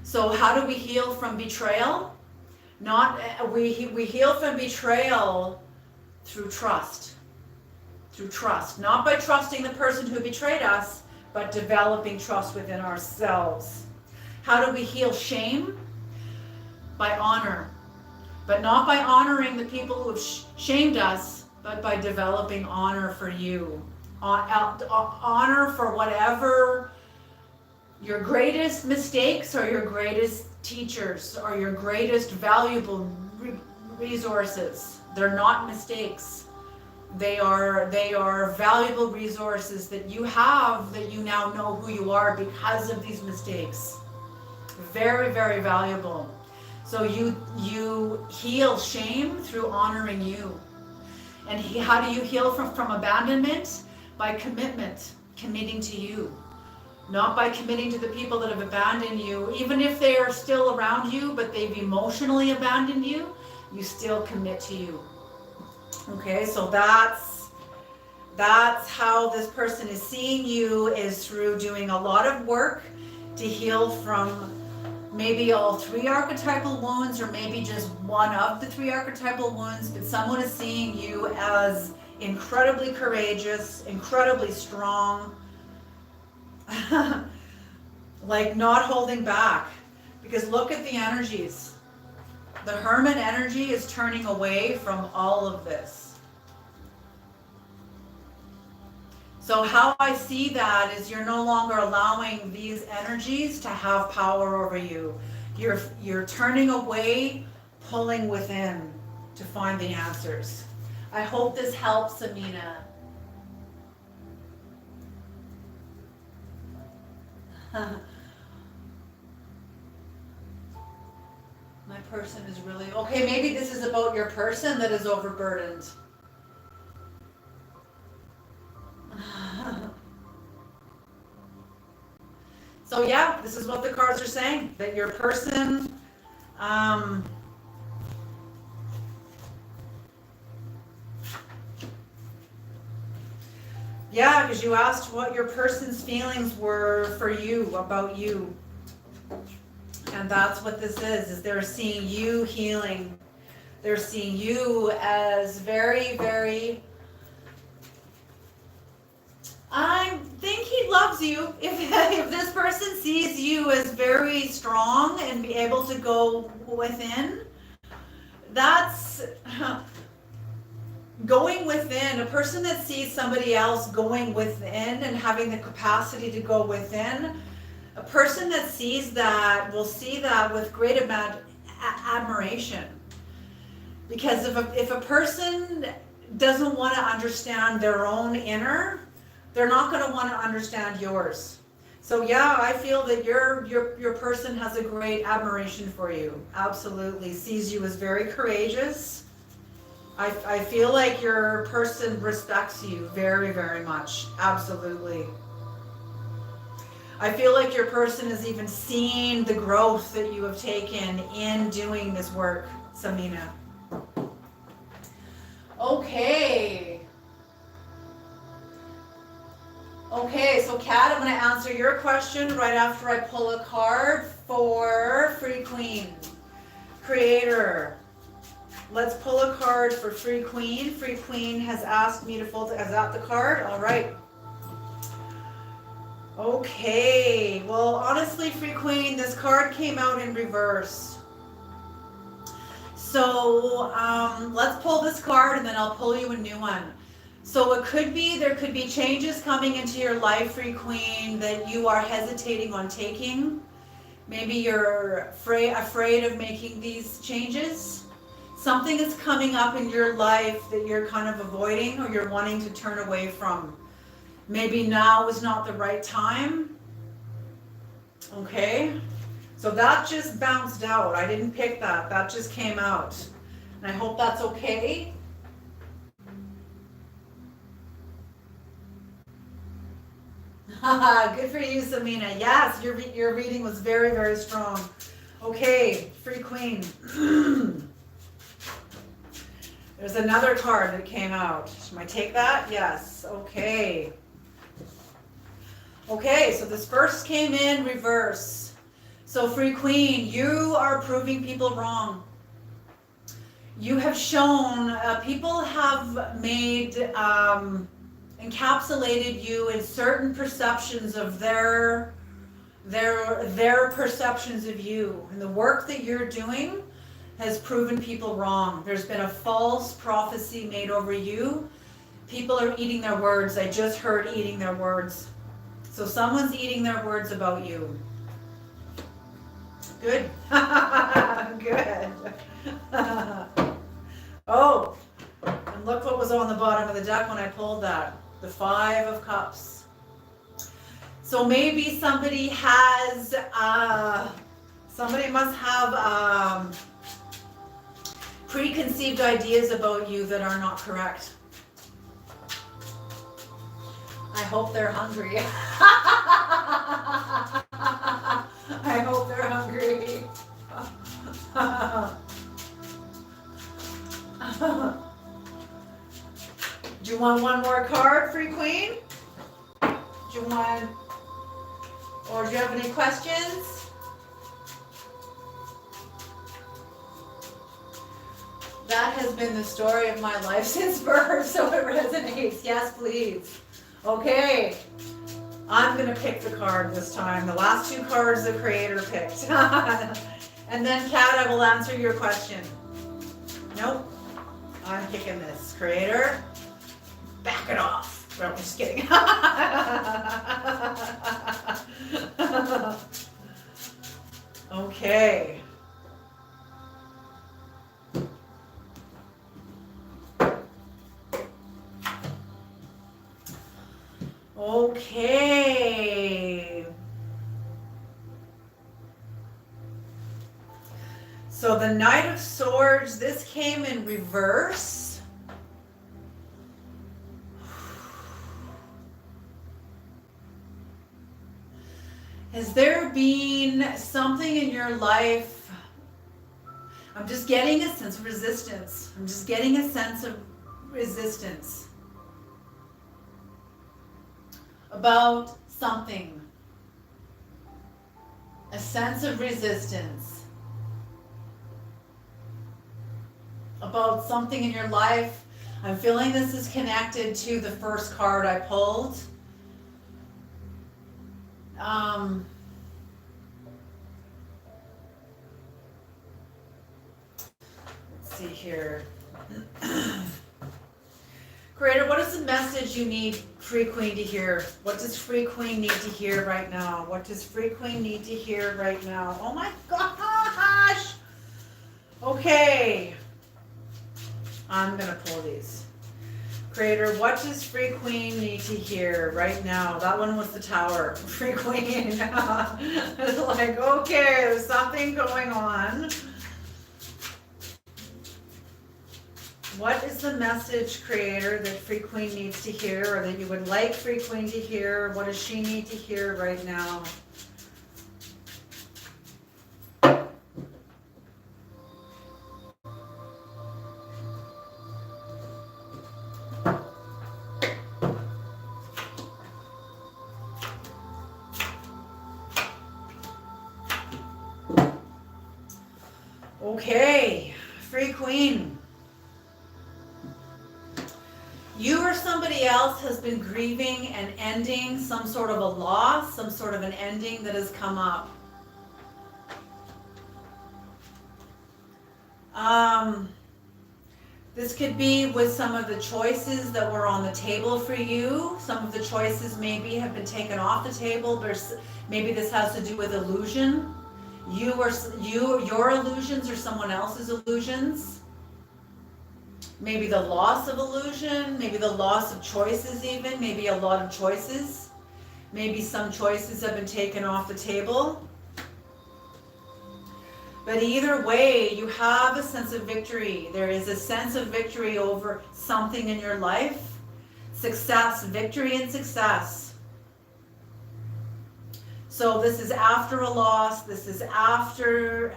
So how do we heal from betrayal? We heal from betrayal through trust. Through trust. Not by trusting the person who betrayed us, but developing trust within ourselves. How do we heal shame? By honor. But not by honoring the people who have shamed us, but by developing honor for you. Honor for whatever Your greatest mistakes are your greatest teachers, are your greatest valuable resources. They're not mistakes. They are valuable resources that you have, that you now know who you are because of these mistakes. Very, very valuable. So you heal shame through honoring you. And how do you heal from abandonment? By commitment, committing to you. Not by committing to the people that have abandoned you. Even if they are still around you, but they've emotionally abandoned you, you still commit to you. Okay, so that's how this person is seeing you, is through doing a lot of work to heal from maybe all 3 archetypal wounds, or maybe just one of the 3 archetypal wounds, but someone is seeing you as incredibly courageous, incredibly strong, like not holding back. Because look at the energies. The Hermit energy is turning away from all of this. So how I see that is you're no longer allowing these energies to have power over you. You're turning away, pulling within to find the answers. I hope this helps, Amina. My person is really, okay, maybe this is about your person that is overburdened. So yeah, this is what the cards are saying, that your person, yeah, because you asked what your person's feelings were for you, about you. And that's what this is they're seeing you healing. They're seeing you as very, very, I think he loves you. If this person sees you as very strong and be able to go within, that's going within. A person that sees somebody else going within and having the capacity to go within, a person that sees that will see that with great admiration. Because if a person doesn't want to understand their own inner, they're not going to want to understand yours. So yeah, I feel that your person has a great admiration for you. Absolutely. Sees you as very courageous. I feel like your person respects you very, very much. Absolutely. I feel like your person has even seen the growth that you have taken in doing this work, Samina. Okay. Okay, so Kat, I'm going to answer your question right after I pull a card for Free Queen. Creator. Let's pull a card for Free Queen. Free Queen has asked me to pull. Is that the card? All right. Okay. Well, honestly, Free Queen, this card came out in reverse. So let's pull this card and then I'll pull you a new one. So it could be, there could be changes coming into your life, Free Queen, that you are hesitating on taking. Maybe you're afraid of making these changes. Something is coming up in your life that you're kind of avoiding or you're wanting to turn away from. Maybe now is not the right time. Okay. So that just bounced out. I didn't pick that. That just came out. And I hope that's okay. Good for you, Samina. Yes, your reading was very, very strong. Okay, Free Queen. There's another card that came out. Should I take that? Yes. Okay. Okay, so this first came in reverse. So Free Queen, you are proving people wrong. You have shown, people have made, encapsulated you in certain perceptions of their perceptions of you. And the work that you're doing has proven people wrong. There's been a false prophecy made over you. People are eating their words. I just heard eating their words. So someone's eating their words about you. Good. Good. Oh, and look what was on the bottom of the deck when I pulled that. The 5 of Cups. So maybe somebody has, somebody must have preconceived ideas about you that are not correct. I hope they're hungry. I hope they're hungry. Do you want one more card, Free Queen? Do you want, or do you have any questions? That has been the story of my life since birth, so it resonates. Yes, please. Okay, I'm gonna pick the card this time. The last 2 cards the creator picked. And then Kat, I will answer your question. Nope, I'm picking this. Creator, back it off. No, I'm just kidding. Okay. Okay. So the Knight of Swords, this came in reverse. Has there been something in your life? I'm just getting a sense of resistance. I'm just getting a sense of resistance about something. A sense of resistance about something in your life. I'm feeling this is connected to the first card I pulled. Let's see here. Creator, what is the message you need Free Queen to hear? What does Free Queen need to hear right now? What does Free Queen need to hear right now? Oh my gosh! Okay. I'm going to pull these. Creator, what does Free Queen need to hear right now? That one was the Tower. Free Queen. It's like, okay, there's something going on. What is the message, Creator, that Free Queen needs to hear, or that you would like Free Queen to hear? What does she need to hear right now? Okay, Free Queen. You or somebody else has been grieving and ending some sort of a loss, some sort of an ending that has come up. This could be with some of the choices that were on the table for you. Some of the choices maybe have been taken off the table. Maybe this has to do with illusion. Your illusions or someone else's illusions. Maybe the loss of illusion, maybe the loss of choices even, maybe a lot of choices. Maybe some choices have been taken off the table. But either way, you have a sense of victory. There is a sense of victory over something in your life. Success, victory and success. So this is after a loss. This is after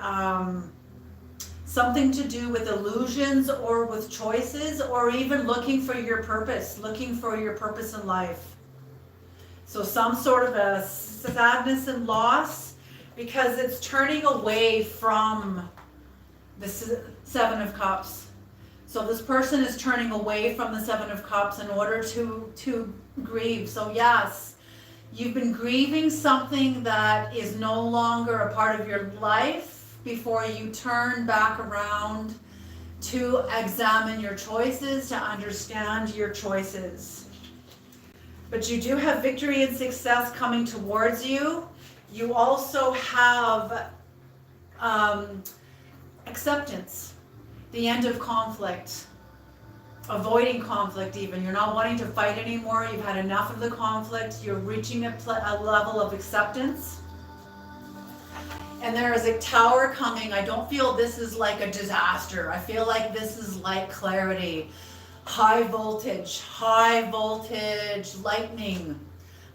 something to do with illusions or with choices, or even looking for your purpose in life. So some sort of a sadness and loss, because it's turning away from the 7 of Cups. So this person is turning away from the 7 of Cups in order to grieve. So yes, you've been grieving something that is no longer a part of your life before you turn back around to examine your choices, to understand your choices. But you do have victory and success coming towards you. You also have acceptance, the end of conflict, avoiding conflict even. You're not wanting to fight anymore. You've had enough of the conflict. You're reaching a level of acceptance. And there is a tower coming. I don't feel this is like a disaster. I feel like this is like clarity. High voltage, lightning.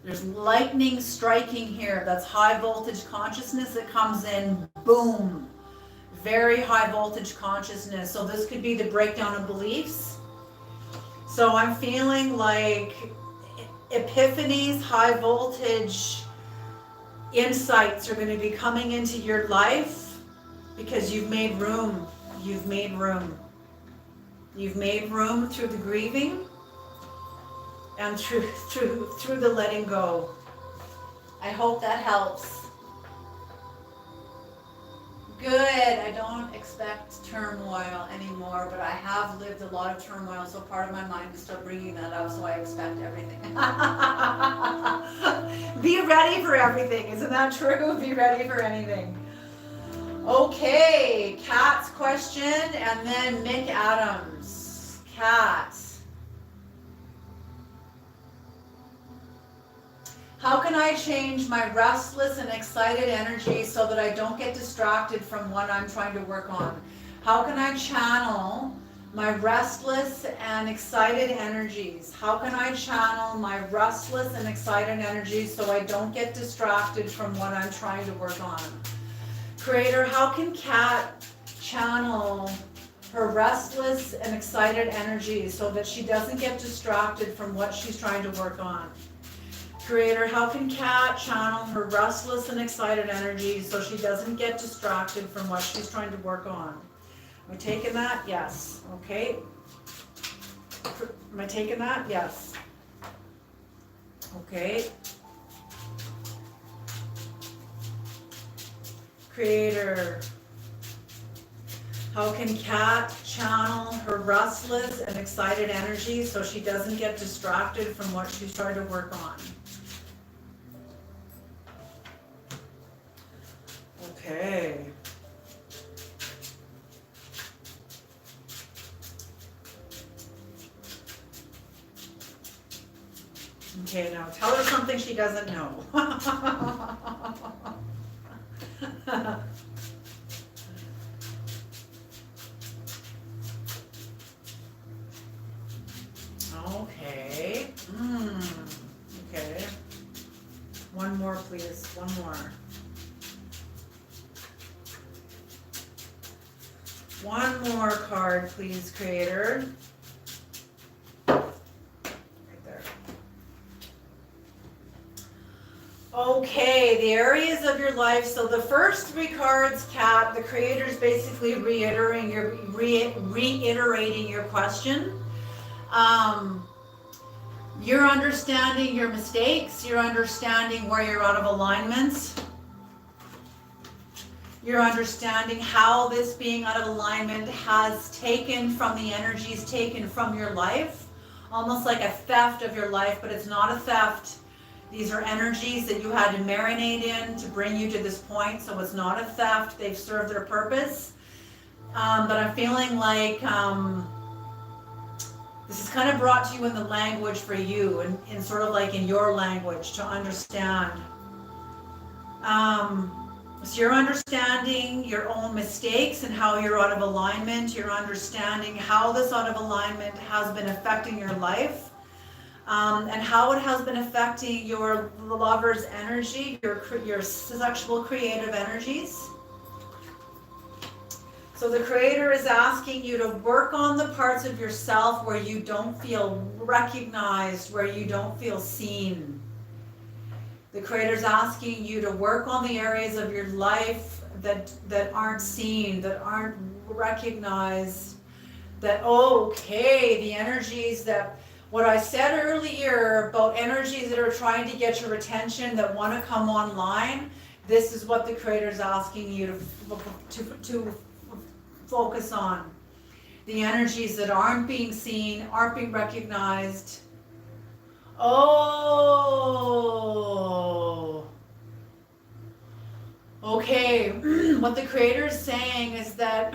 There's lightning striking here. That's high voltage consciousness that comes in, boom. Very high voltage consciousness. So this could be the breakdown of beliefs. So I'm feeling like epiphanies, high voltage insights are going to be coming into your life because you've made room. You've made room. You've made room through the grieving and through the letting go. I hope that helps. Good. I don't expect turmoil anymore, but I have lived a lot of turmoil, so part of my mind is still bringing that up, so I expect everything. Be ready for everything. Isn't that true? Be ready for anything. Okay, Kat's question, and then Mick Adams. Kat. How can I change my restless and excited energy so that I don't get distracted from what I'm trying to work on? How can I channel my restless and excited energies? How can I channel my restless and excited energies so I don't get distracted from what I'm trying to work on? Creator, how can Kat channel her restless and excited energies so that she doesn't get distracted from what she's trying to work on? Creator, how can Kat channel her restless and excited energies so she doesn't get distracted from what she's trying to work on? Am I taking that? Yes. Okay. Am I taking that? Yes. Okay. Creator, how can Kat channel her restless and excited energy so she doesn't get distracted from what she's trying to work on? Okay. Okay, now tell her something she doesn't know. Okay. Okay. One more, please. One more. One more card, please, Creator. Right there. Okay, the areas of your life. So the first three cards, Kat, the Creator's basically reiterating your question. You're understanding your mistakes. You're understanding where you're out of alignment. You're understanding how this being out of alignment has taken from the energies taken from your life. Almost like a theft of your life, but it's not a theft. These are energies that you had to marinate in to bring you to this point, so it's not a theft. They've served their purpose. But I'm feeling like this is kind of brought to you in the language for you, in sort of like in your language to understand. So you're understanding your own mistakes and how you're out of alignment. You're understanding how this out of alignment has been affecting your life, and how it has been affecting your lover's energy, your sexual creative energies. So the Creator is asking you to work on the parts of yourself where you don't feel recognized, where you don't feel seen. The Creator's asking you to work on the areas of your life that aren't seen, that aren't recognized, that, okay, the energies that, what I said earlier about energies that are trying to get your attention, that want to come online, this is what the Creator's asking you to focus on. The energies that aren't being seen, aren't being recognized, Oh. Okay. What the creator is saying is that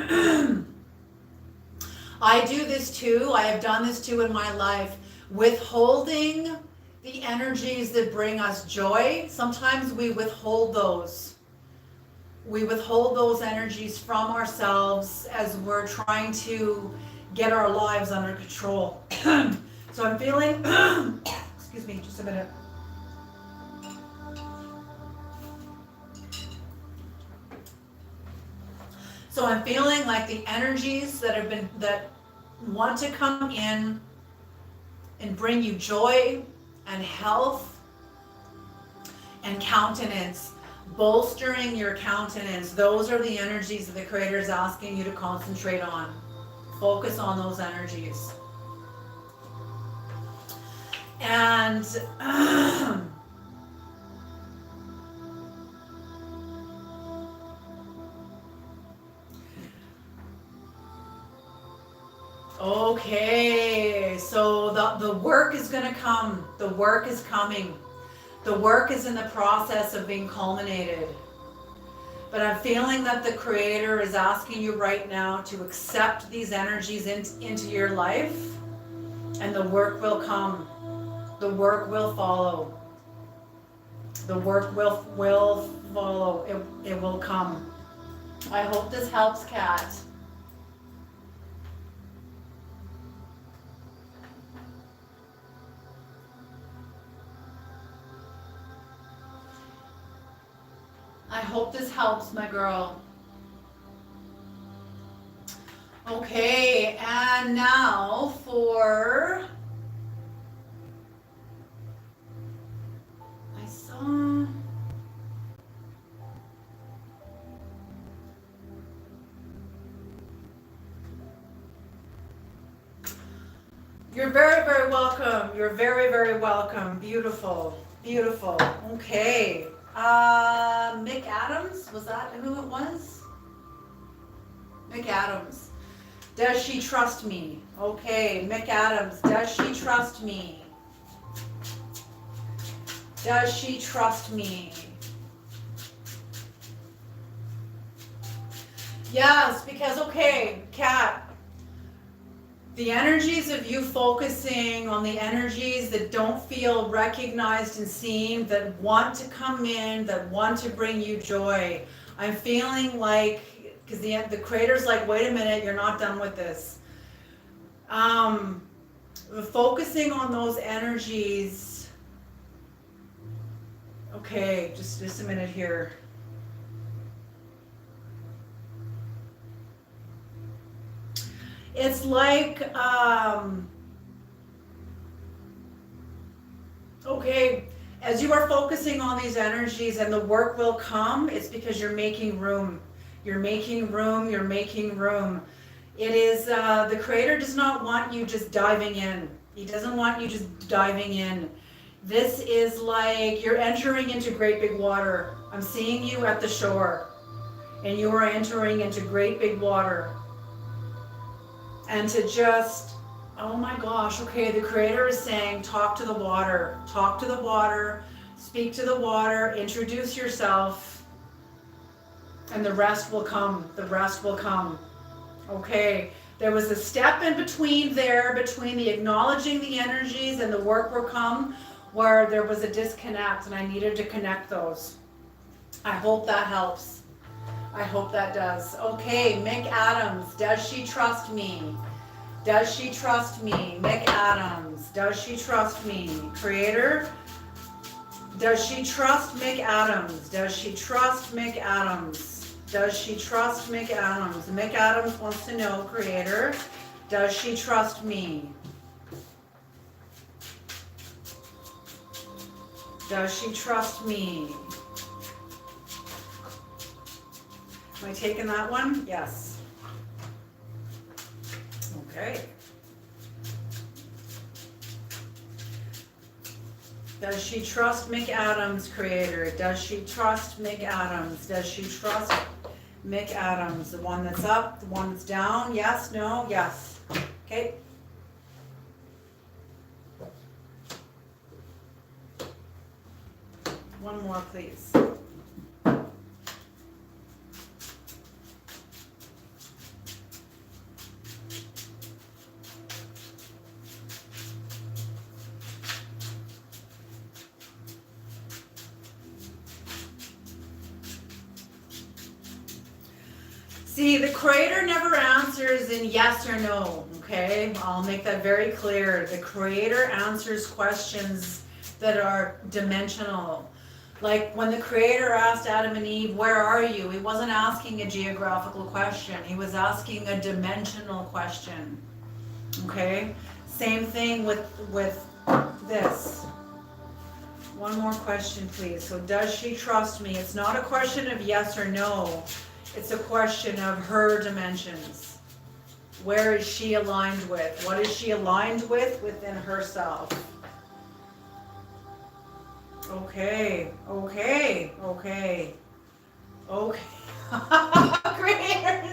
I do this too. I have done this too in my life. Withholding the energies that bring us joy. Sometimes we withhold those. We withhold those energies from ourselves as we're trying to get our lives under control. So I'm feeling, excuse me, just a minute. So I'm feeling like the energies that want to come in and bring you joy and health and countenance, bolstering your countenance, those are the energies that the creator is asking you to concentrate on. Focus on those energies. And okay, so the work is going to come. The work is coming. The work is in the process of being culminated. But I'm feeling that the creator is asking you right now to accept these energies into your life, and the work will come. The work will follow. The work will follow. It will come. I hope this helps, Kat. I hope this helps, my girl. Okay, and now for I saw you're very, very welcome. You're very, very welcome. Beautiful, beautiful. Okay. Mick Adams, was that who it was? Mick Adams. Does she trust me? Okay, Mick Adams, does she trust me? Does she trust me? Yes, because, okay, Kat, the energies of you focusing on the energies that don't feel recognized and seen, that want to come in, that want to bring you joy. I'm feeling like, because the creator's like, wait a minute, you're not done with this. Focusing on those energies. Okay, just a minute here. It's like, okay, as you are focusing on these energies and the work will come, it's because you're making room. You're making room, you're making room. It is, the creator does not want you just diving in. He doesn't want you just diving in. This is like you're entering into great big water. I'm seeing you at the shore, and you are entering into great big water. And to just, oh my gosh, okay, the creator is saying, talk to the water, speak to the water, introduce yourself, and the rest will come, the rest will come. Okay, there was a step in between there, between the acknowledging the energies and the work will come, where there was a disconnect, and I needed to connect those. I hope that helps. I hope that does. Okay, Mick Adams, does she trust me? Does she trust me? Mick Adams, does she trust me? Creator, does she trust Mick Adams? Does she trust Mick Adams? Does she trust Mick Adams? Mick Adams wants to know, creator, does she trust me? Does she trust me? Am I taking that one? Yes. Okay. Does she trust Mick Adams, creator? Does she trust Mick Adams? Does she trust Mick Adams? The one that's up, the one that's down? Yes, no, yes. Okay. One more, please. See, the creator never answers in yes or no, okay? I'll make that very clear. The creator answers questions that are dimensional. Like when the creator asked Adam and Eve, where are you? He wasn't asking a geographical question. He was asking a dimensional question, okay? Same thing with this. One more question, please. So does she trust me? It's not a question of yes or no. It's a question of her dimensions. Where is she aligned with? What is she aligned with within herself? Okay. Creator,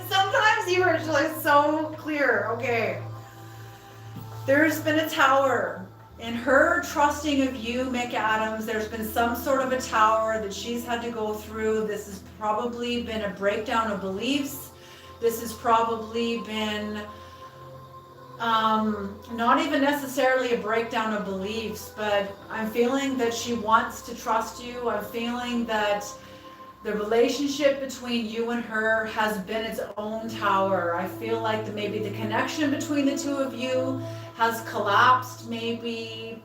sometimes you are just so clear. Okay. There's been a tower. In her trusting of you, Mick Adams, there's been some sort of a tower that she's had to go through. This has probably been a breakdown of beliefs. This has probably been not even necessarily a breakdown of beliefs, but I'm feeling that she wants to trust you. I'm feeling that the relationship between you and her has been its own tower. I feel like maybe the connection between the two of you has collapsed, maybe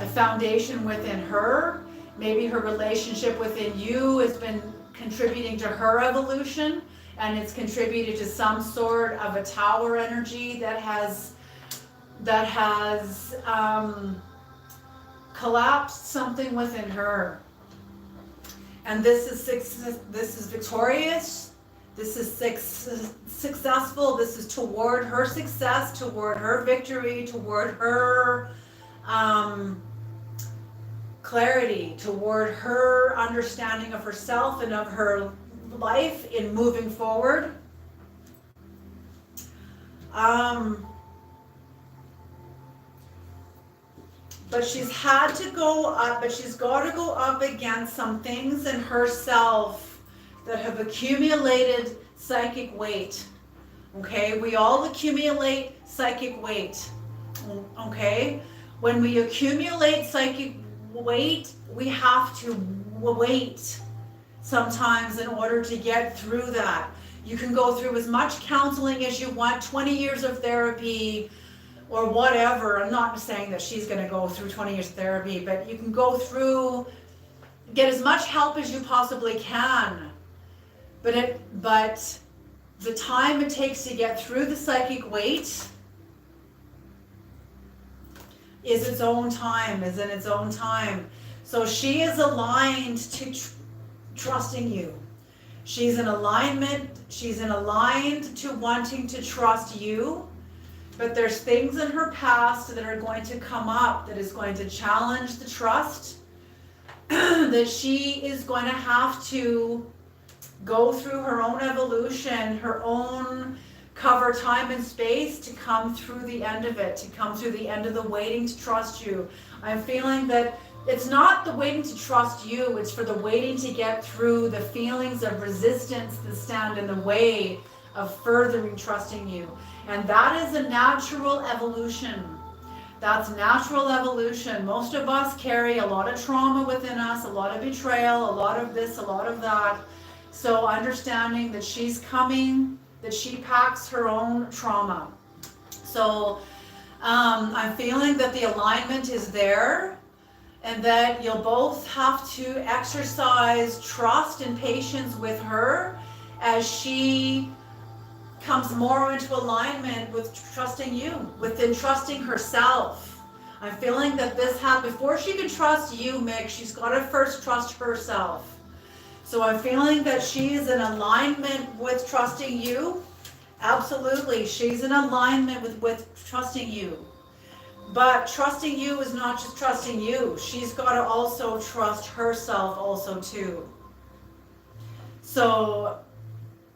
a foundation within her. Maybe her relationship within you has been contributing to her evolution, and it's contributed to some sort of a tower energy that has collapsed something within her. And this is victorious. This is successful. This is toward her success, toward her victory, toward her clarity, toward her understanding of herself and of her life in moving forward. But she's had to go up, but she's got to go up against some things in herself that have accumulated psychic weight. Okay, we all accumulate psychic weight. Okay, when we accumulate psychic weight, we have to wait sometimes in order to get through that. You can go through as much counseling as you want, 20 years of therapy or whatever. I'm not saying that she's going to go through 20 years of therapy, but you can go through, get as much help as you possibly can. But the time it takes to get through the psychic weight is its own time, is in its own time. So she is aligned to trusting you. She's in alignment, she's aligned to wanting to trust you, but there's things in her past that are going to come up that is going to challenge the trust, that she is going to have to go through her own evolution, her own cover time and space to come through the end of it, to come through the end of the waiting to trust you. I'm feeling that it's not the waiting to trust you, it's for the waiting to get through the feelings of resistance that stand in the way of furthering trusting you. And that is a natural evolution. That's natural evolution. Most of us carry a lot of trauma within us, a lot of betrayal, a lot of this, a lot of that. So understanding that she's coming, that she packs her own trauma. So I'm feeling that the alignment is there, and that you'll both have to exercise trust and patience with her as she comes more into alignment with trusting you, within trusting herself. I'm feeling that before she can trust you, Mick, she's got to first trust herself. So I'm feeling that she is in alignment with trusting you. Absolutely, she's in alignment with trusting you. But trusting you is not just trusting you. She's got to also trust herself also too. So,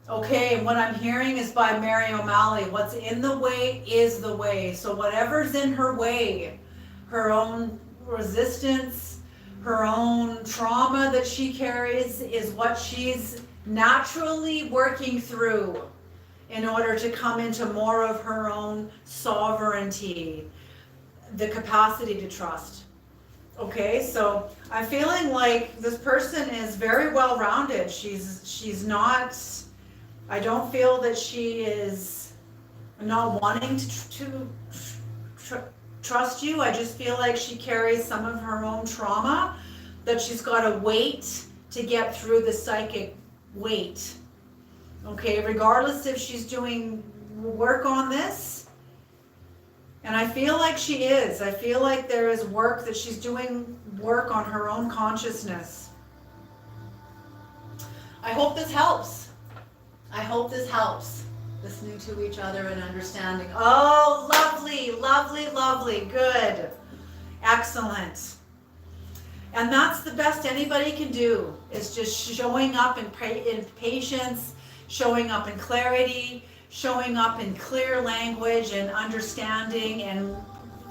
okay, what I'm hearing is by Mary O'Malley. What's in the way is the way. So whatever's in her way, her own resistance, her own trauma that she carries is what she's naturally working through in order to come into more of her own sovereignty, the capacity to trust. Okay, so I'm feeling like this person is very well-rounded. She's not, I don't feel that she is not wanting to trust you. I just feel like she carries some of her own trauma that she's got to wait to get through the psychic weight. Okay, regardless if she's doing work on this, and I feel like she is. I feel like there is work that she's doing, work on her own consciousness. I hope this helps. I hope this helps. Listening to each other and understanding. Oh, lovely, lovely, lovely. Good. Excellent. And that's the best anybody can do, is just showing up in patience, showing up in clarity, showing up in clear language and understanding and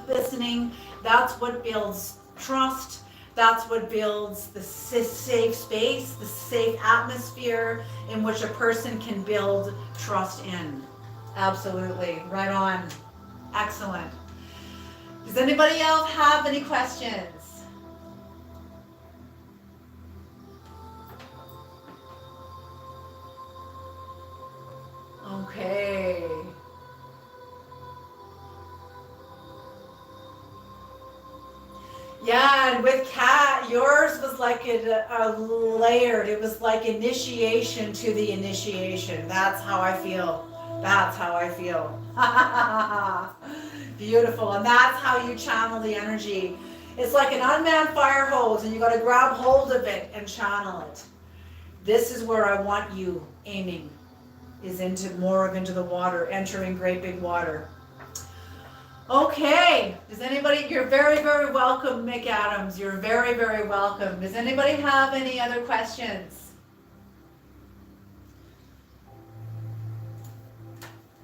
listening. That's what builds trust. That's what builds the safe space, the safe atmosphere in which a person can build trust in. Absolutely. Right on. Excellent. Does anybody else have any questions? Okay. Yeah, and with Kat, yours was like a layered. It was like initiation to the initiation. That's how I feel. That's how I feel. Beautiful. And that's how you channel the energy. It's like an unmanned fire hose, and you got to grab hold of it and channel it. This is where I want you aiming, is into the water, entering great big water. Okay, does anybody, you're very, very welcome, Mick Adams. You're very, very welcome. Does anybody have any other questions?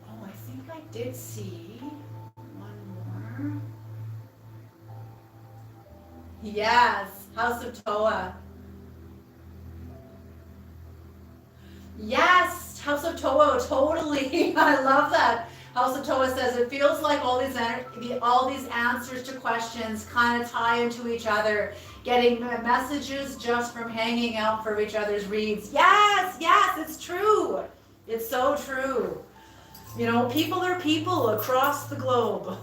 Oh, I think I did see one more. Yes, House of Toa. Yes, House of Toa, totally. I love that. House of Toa says it feels like all these answers to questions kind of tie into each other, getting messages just from hanging out for each other's reads. Yes, yes, it's true. It's so true. You know, people are people across the globe.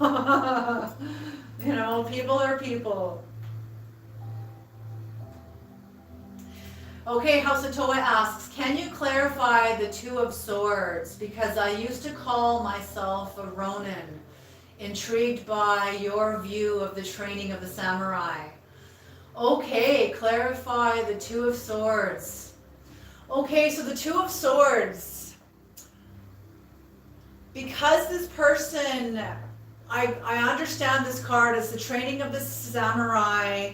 You know, people are people. Okay, House of Toa asks, can you clarify the Two of Swords? Because I used to call myself a Ronin, intrigued by your view of the training of the samurai. Okay, clarify the Two of Swords. Okay, so the Two of Swords, because this person, I understand this card as the training of the samurai,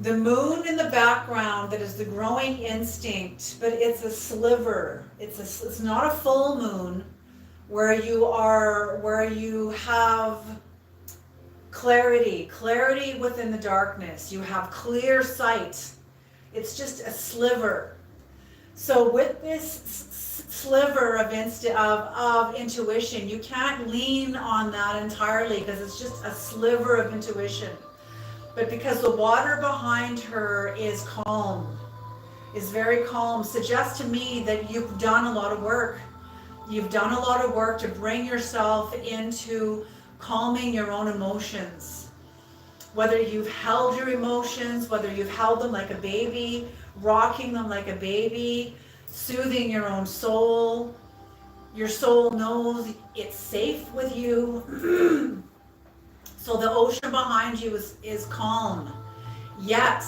the moon in the background that is the growing instinct, but it's a sliver. It's not a full moon where you have clarity within the darkness. You have clear sight. It's just a sliver. So with this sliver of intuition, you can't lean on that entirely because it's just a sliver of intuition. But because the water behind her is calm, is very calm, suggests to me that you've done a lot of work. You've done a lot of work to bring yourself into calming your own emotions. Whether you've held your emotions, whether you've held them like a baby, rocking them like a baby, soothing your own soul. Your soul knows it's safe with you. So the ocean behind you is calm. Yet,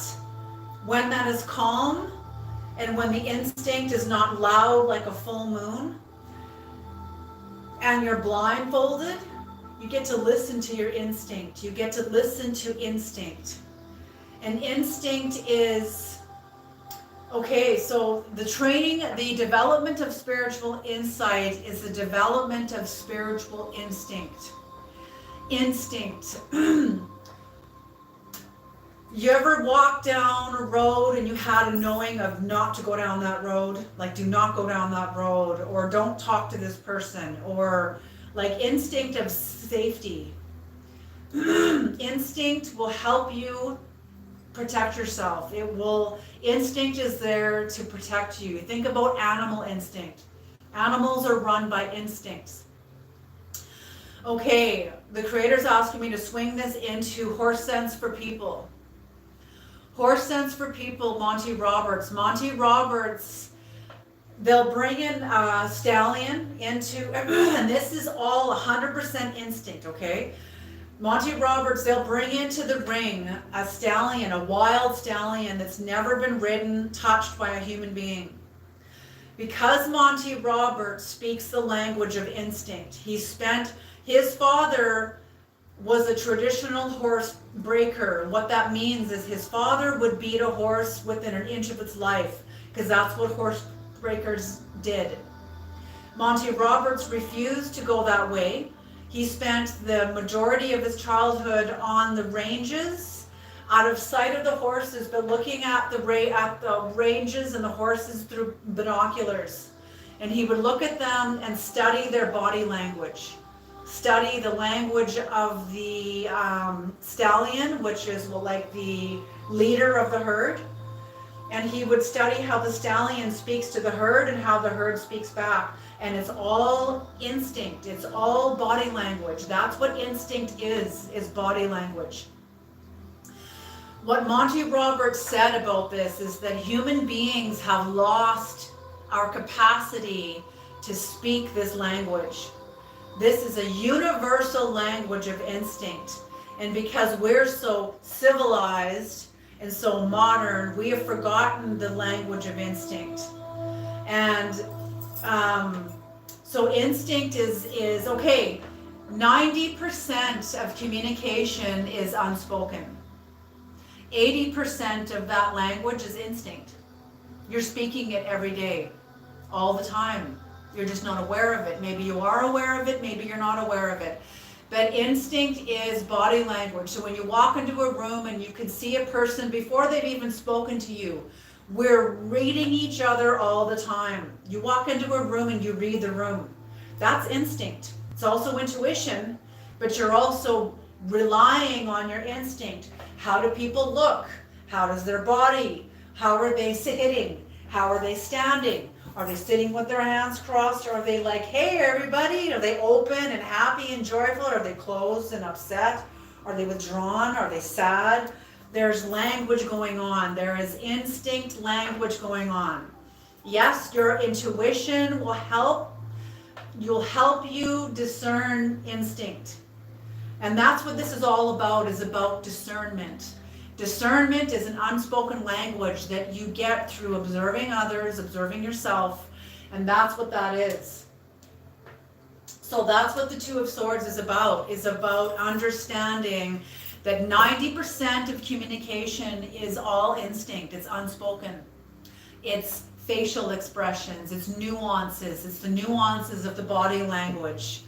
when that is calm, and when the instinct is not loud like a full moon, and you're blindfolded, you get to listen to your instinct. You get to listen to instinct. And instinct is, okay, so the development of spiritual insight is the development of spiritual instinct. Instinct. You ever walk down a road and you had a knowing of not to go down that road? Like, do not go down that road, or don't talk to this person, or like instinct of safety. Instinct will help you protect yourself. Instinct is there to protect you. Think about animal instinct. Animals are run by instincts. Okay, the creator's asking me to swing this into horse sense for people. Horse sense for people, Monty Roberts. Monty Roberts, they'll bring in a stallion into, and this is all 100% instinct, okay? Monty Roberts, they'll bring into the ring a stallion, a wild stallion that's never been ridden, touched by a human being. Because Monty Roberts speaks the language of instinct, his father was a traditional horse breaker. What that means is his father would beat a horse within an inch of its life, because that's what horse breakers did. Monty Roberts refused to go that way. He spent the majority of his childhood on the ranges, out of sight of the horses, but looking at the ranges and the horses through binoculars. And he would look at them and study their body language. Study the language of the stallion, which is like the leader of the herd. And he would study how the stallion speaks to the herd and how the herd speaks back. And it's all instinct. It's all body language. That's what instinct is body language. What Monty Roberts said about this is that human beings have lost our capacity to speak this language. This is a universal language of instinct. And because we're so civilized and so modern, we have forgotten the language of instinct. And so instinct is okay, 90% of communication is unspoken. 80% of that language is instinct. You're speaking it every day, all the time. You're just not aware of it. Maybe you are aware of it, maybe you're not aware of it. But instinct is body language. So when you walk into a room and you can see a person before they've even spoken to you, we're reading each other all the time. You walk into a room and you read the room. That's instinct. It's also intuition, but you're also relying on your instinct. How do people look? How does their body? How are they sitting? How are they standing? Are they sitting with their hands crossed? Or are they like, hey, everybody? Are they open and happy and joyful? Or are they closed and upset? Are they withdrawn? Are they sad? There's language going on. There is instinct language going on. Yes, your intuition will help. You'll help you discern instinct. And that's what this is all about, is about discernment. Discernment is an unspoken language that you get through observing others, observing yourself, and that's what that is. So that's what the Two of Swords is about understanding that 90% of communication is all instinct, it's unspoken. It's facial expressions, it's nuances, it's the nuances of the body language.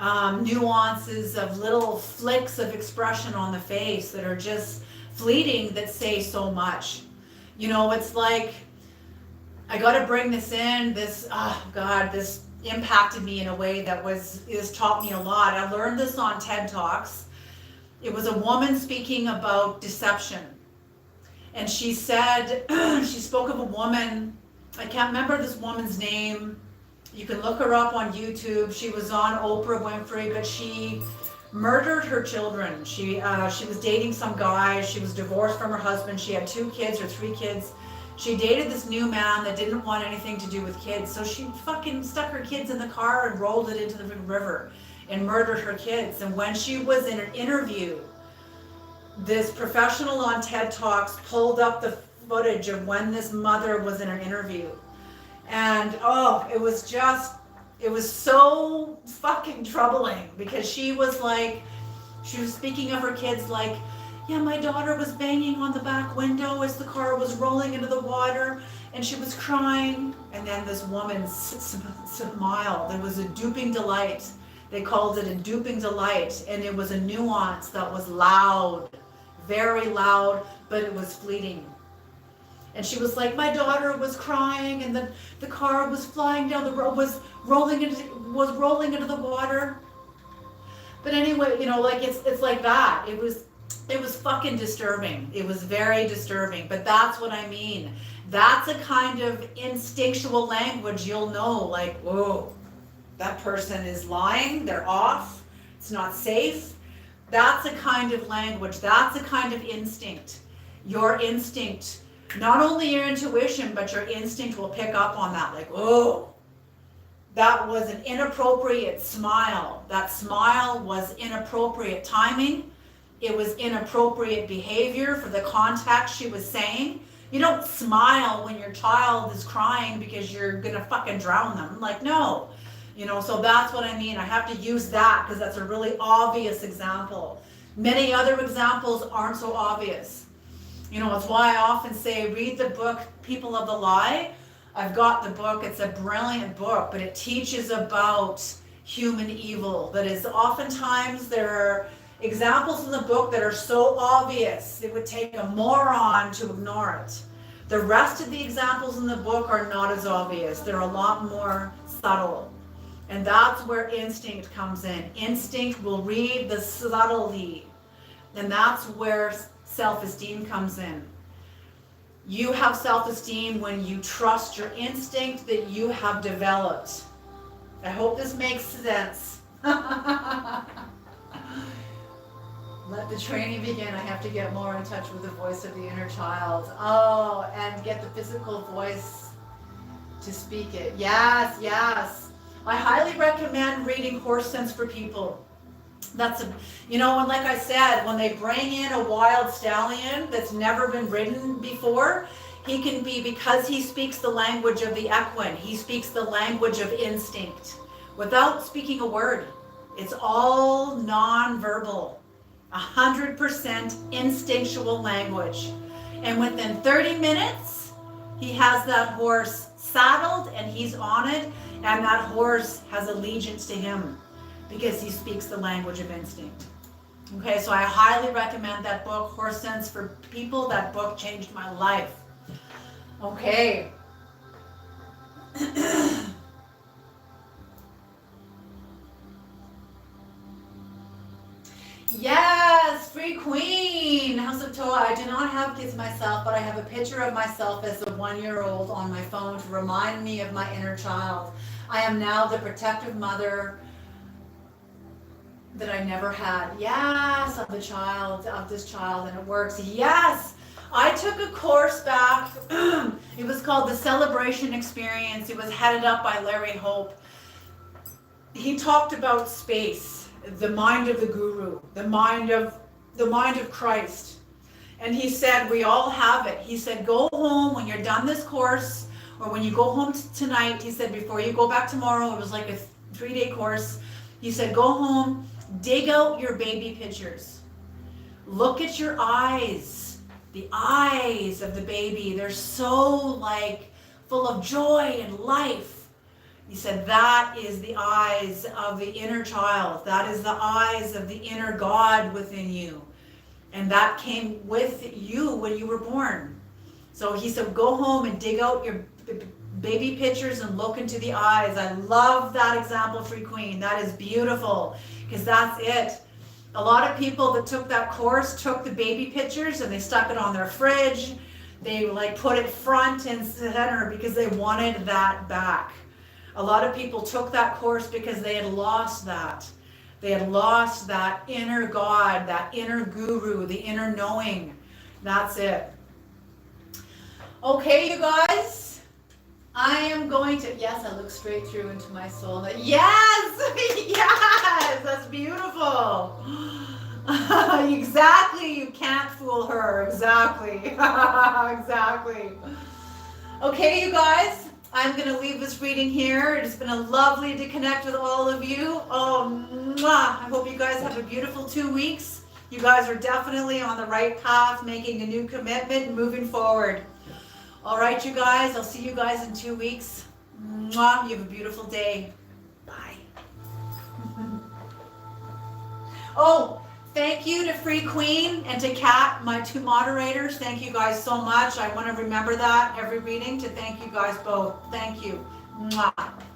Nuances of little flicks of expression on the face that are just fleeting, that say so much. You know, it's like, I got to bring this in, this impacted me in a way that has taught me a lot. I learned this on TED Talks. It was a woman speaking about deception. And she said, she spoke of a woman, I can't remember this woman's name. You can look her up on YouTube. She was on Oprah Winfrey, but she murdered her children. She was dating some guy. She was divorced from her husband. She had 2 kids or 3 kids. She dated this new man that didn't want anything to do with kids. So she fucking stuck her kids in the car and rolled it into the river and murdered her kids. And when she was in an interview, this professional on TED Talks pulled up the footage of when this mother was in an interview. And it was so fucking troubling, because she was speaking of her kids like, yeah, my daughter was banging on the back window as the car was rolling into the water, and she was crying. And then this woman smiled. There was a duping delight. They called it a duping delight, and it was a nuance that was loud, very loud, but it was fleeting. And she was like, my daughter was crying, and the car was flying down the road, was rolling into the water. But anyway, like it's like that. It was fucking disturbing. It was very disturbing. But that's what I mean. That's a kind of instinctual language you'll know, like, whoa, that person is lying, they're off, it's not safe. That's a kind of language, that's a kind of instinct. Your instinct, not only your intuition, but your instinct will pick up on that, like, whoa, that was an inappropriate smile. That smile was inappropriate timing. It was inappropriate behavior for the context she was saying. You don't smile when your child is crying because you're gonna fucking drown them. Like, no. So that's what I mean. I have to use that because that's a really obvious example. Many other examples aren't so obvious. It's why I often say, read the book, People of the Lie. I've got the book. It's a brilliant book, but it teaches about human evil. That is, oftentimes there are examples in the book that are so obvious, it would take a moron to ignore it. The rest of the examples in the book are not as obvious. They're a lot more subtle. And that's where instinct comes in. Instinct will read the subtlety. And that's where self-esteem comes in. You have self-esteem when you trust your instinct that you have developed. I hope this makes sense. Let the training begin. I have to get more in touch with the voice of the inner child. Oh, and get the physical voice to speak it. Yes, yes. I highly recommend reading Horse Sense for people. That's and like I said, when they bring in a wild stallion that's never been ridden before, he can be, because he speaks the language of the equine, he speaks the language of instinct without speaking a word. It's all non-verbal, 100% instinctual language. And within 30 minutes, he has that horse saddled and he's on it, and that horse has allegiance to him because he speaks the language of instinct. Okay, so I highly recommend that book, Horse Sense for People. That book changed my life. Okay. Yes, Free Queen, House of Toa. I do not have kids myself, but I have a picture of myself as a 1-year-old on my phone to remind me of my inner child. I am now the protective mother that I never had. Yes, of this child, and it works. Yes, I took a course back. It was called the Celebration Experience. It was headed up by Larry Hope. He talked about space, the mind of the guru, the mind of Christ. And he said, we all have it. He said, go home when you're done this course, or when you go home tonight. He said, before you go back tomorrow, it was like a 3-day course. He said, go home, dig out your baby pictures. Look at your eyes, the eyes of the baby. They're so full of joy and life. He said, that is the eyes of the inner child. That is the eyes of the inner God within you. And that came with you when you were born. So he said, go home and dig out your baby pictures and look into the eyes. I love that example, Free Queen. That is beautiful, because that's it. A lot of people that took that course took the baby pictures and they stuck it on their fridge. They put it front and center because they wanted that back. A lot of people took that course because they had lost that. They had lost that inner God, that inner guru, the inner knowing. That's it. Okay, you guys, I am going to, yes, I look straight through into my soul. Yes, yes, that's beautiful. Exactly, you can't fool her. Exactly, exactly. Okay, you guys, I'm going to leave this reading here. It has been lovely to connect with all of you. Oh, mwah. I hope you guys have a beautiful 2 weeks. You guys are definitely on the right path, making a new commitment and moving forward. All right, you guys, I'll see you guys in 2 weeks. Mwah. You have a beautiful day. Bye. Oh, Thank you to Free Queen and to Kat, my two moderators. Thank you guys so much. I want to remember that every reading to thank you guys both. Thank you. Mwah.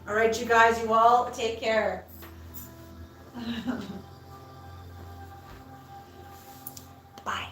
All right, you guys, you all take care. Bye.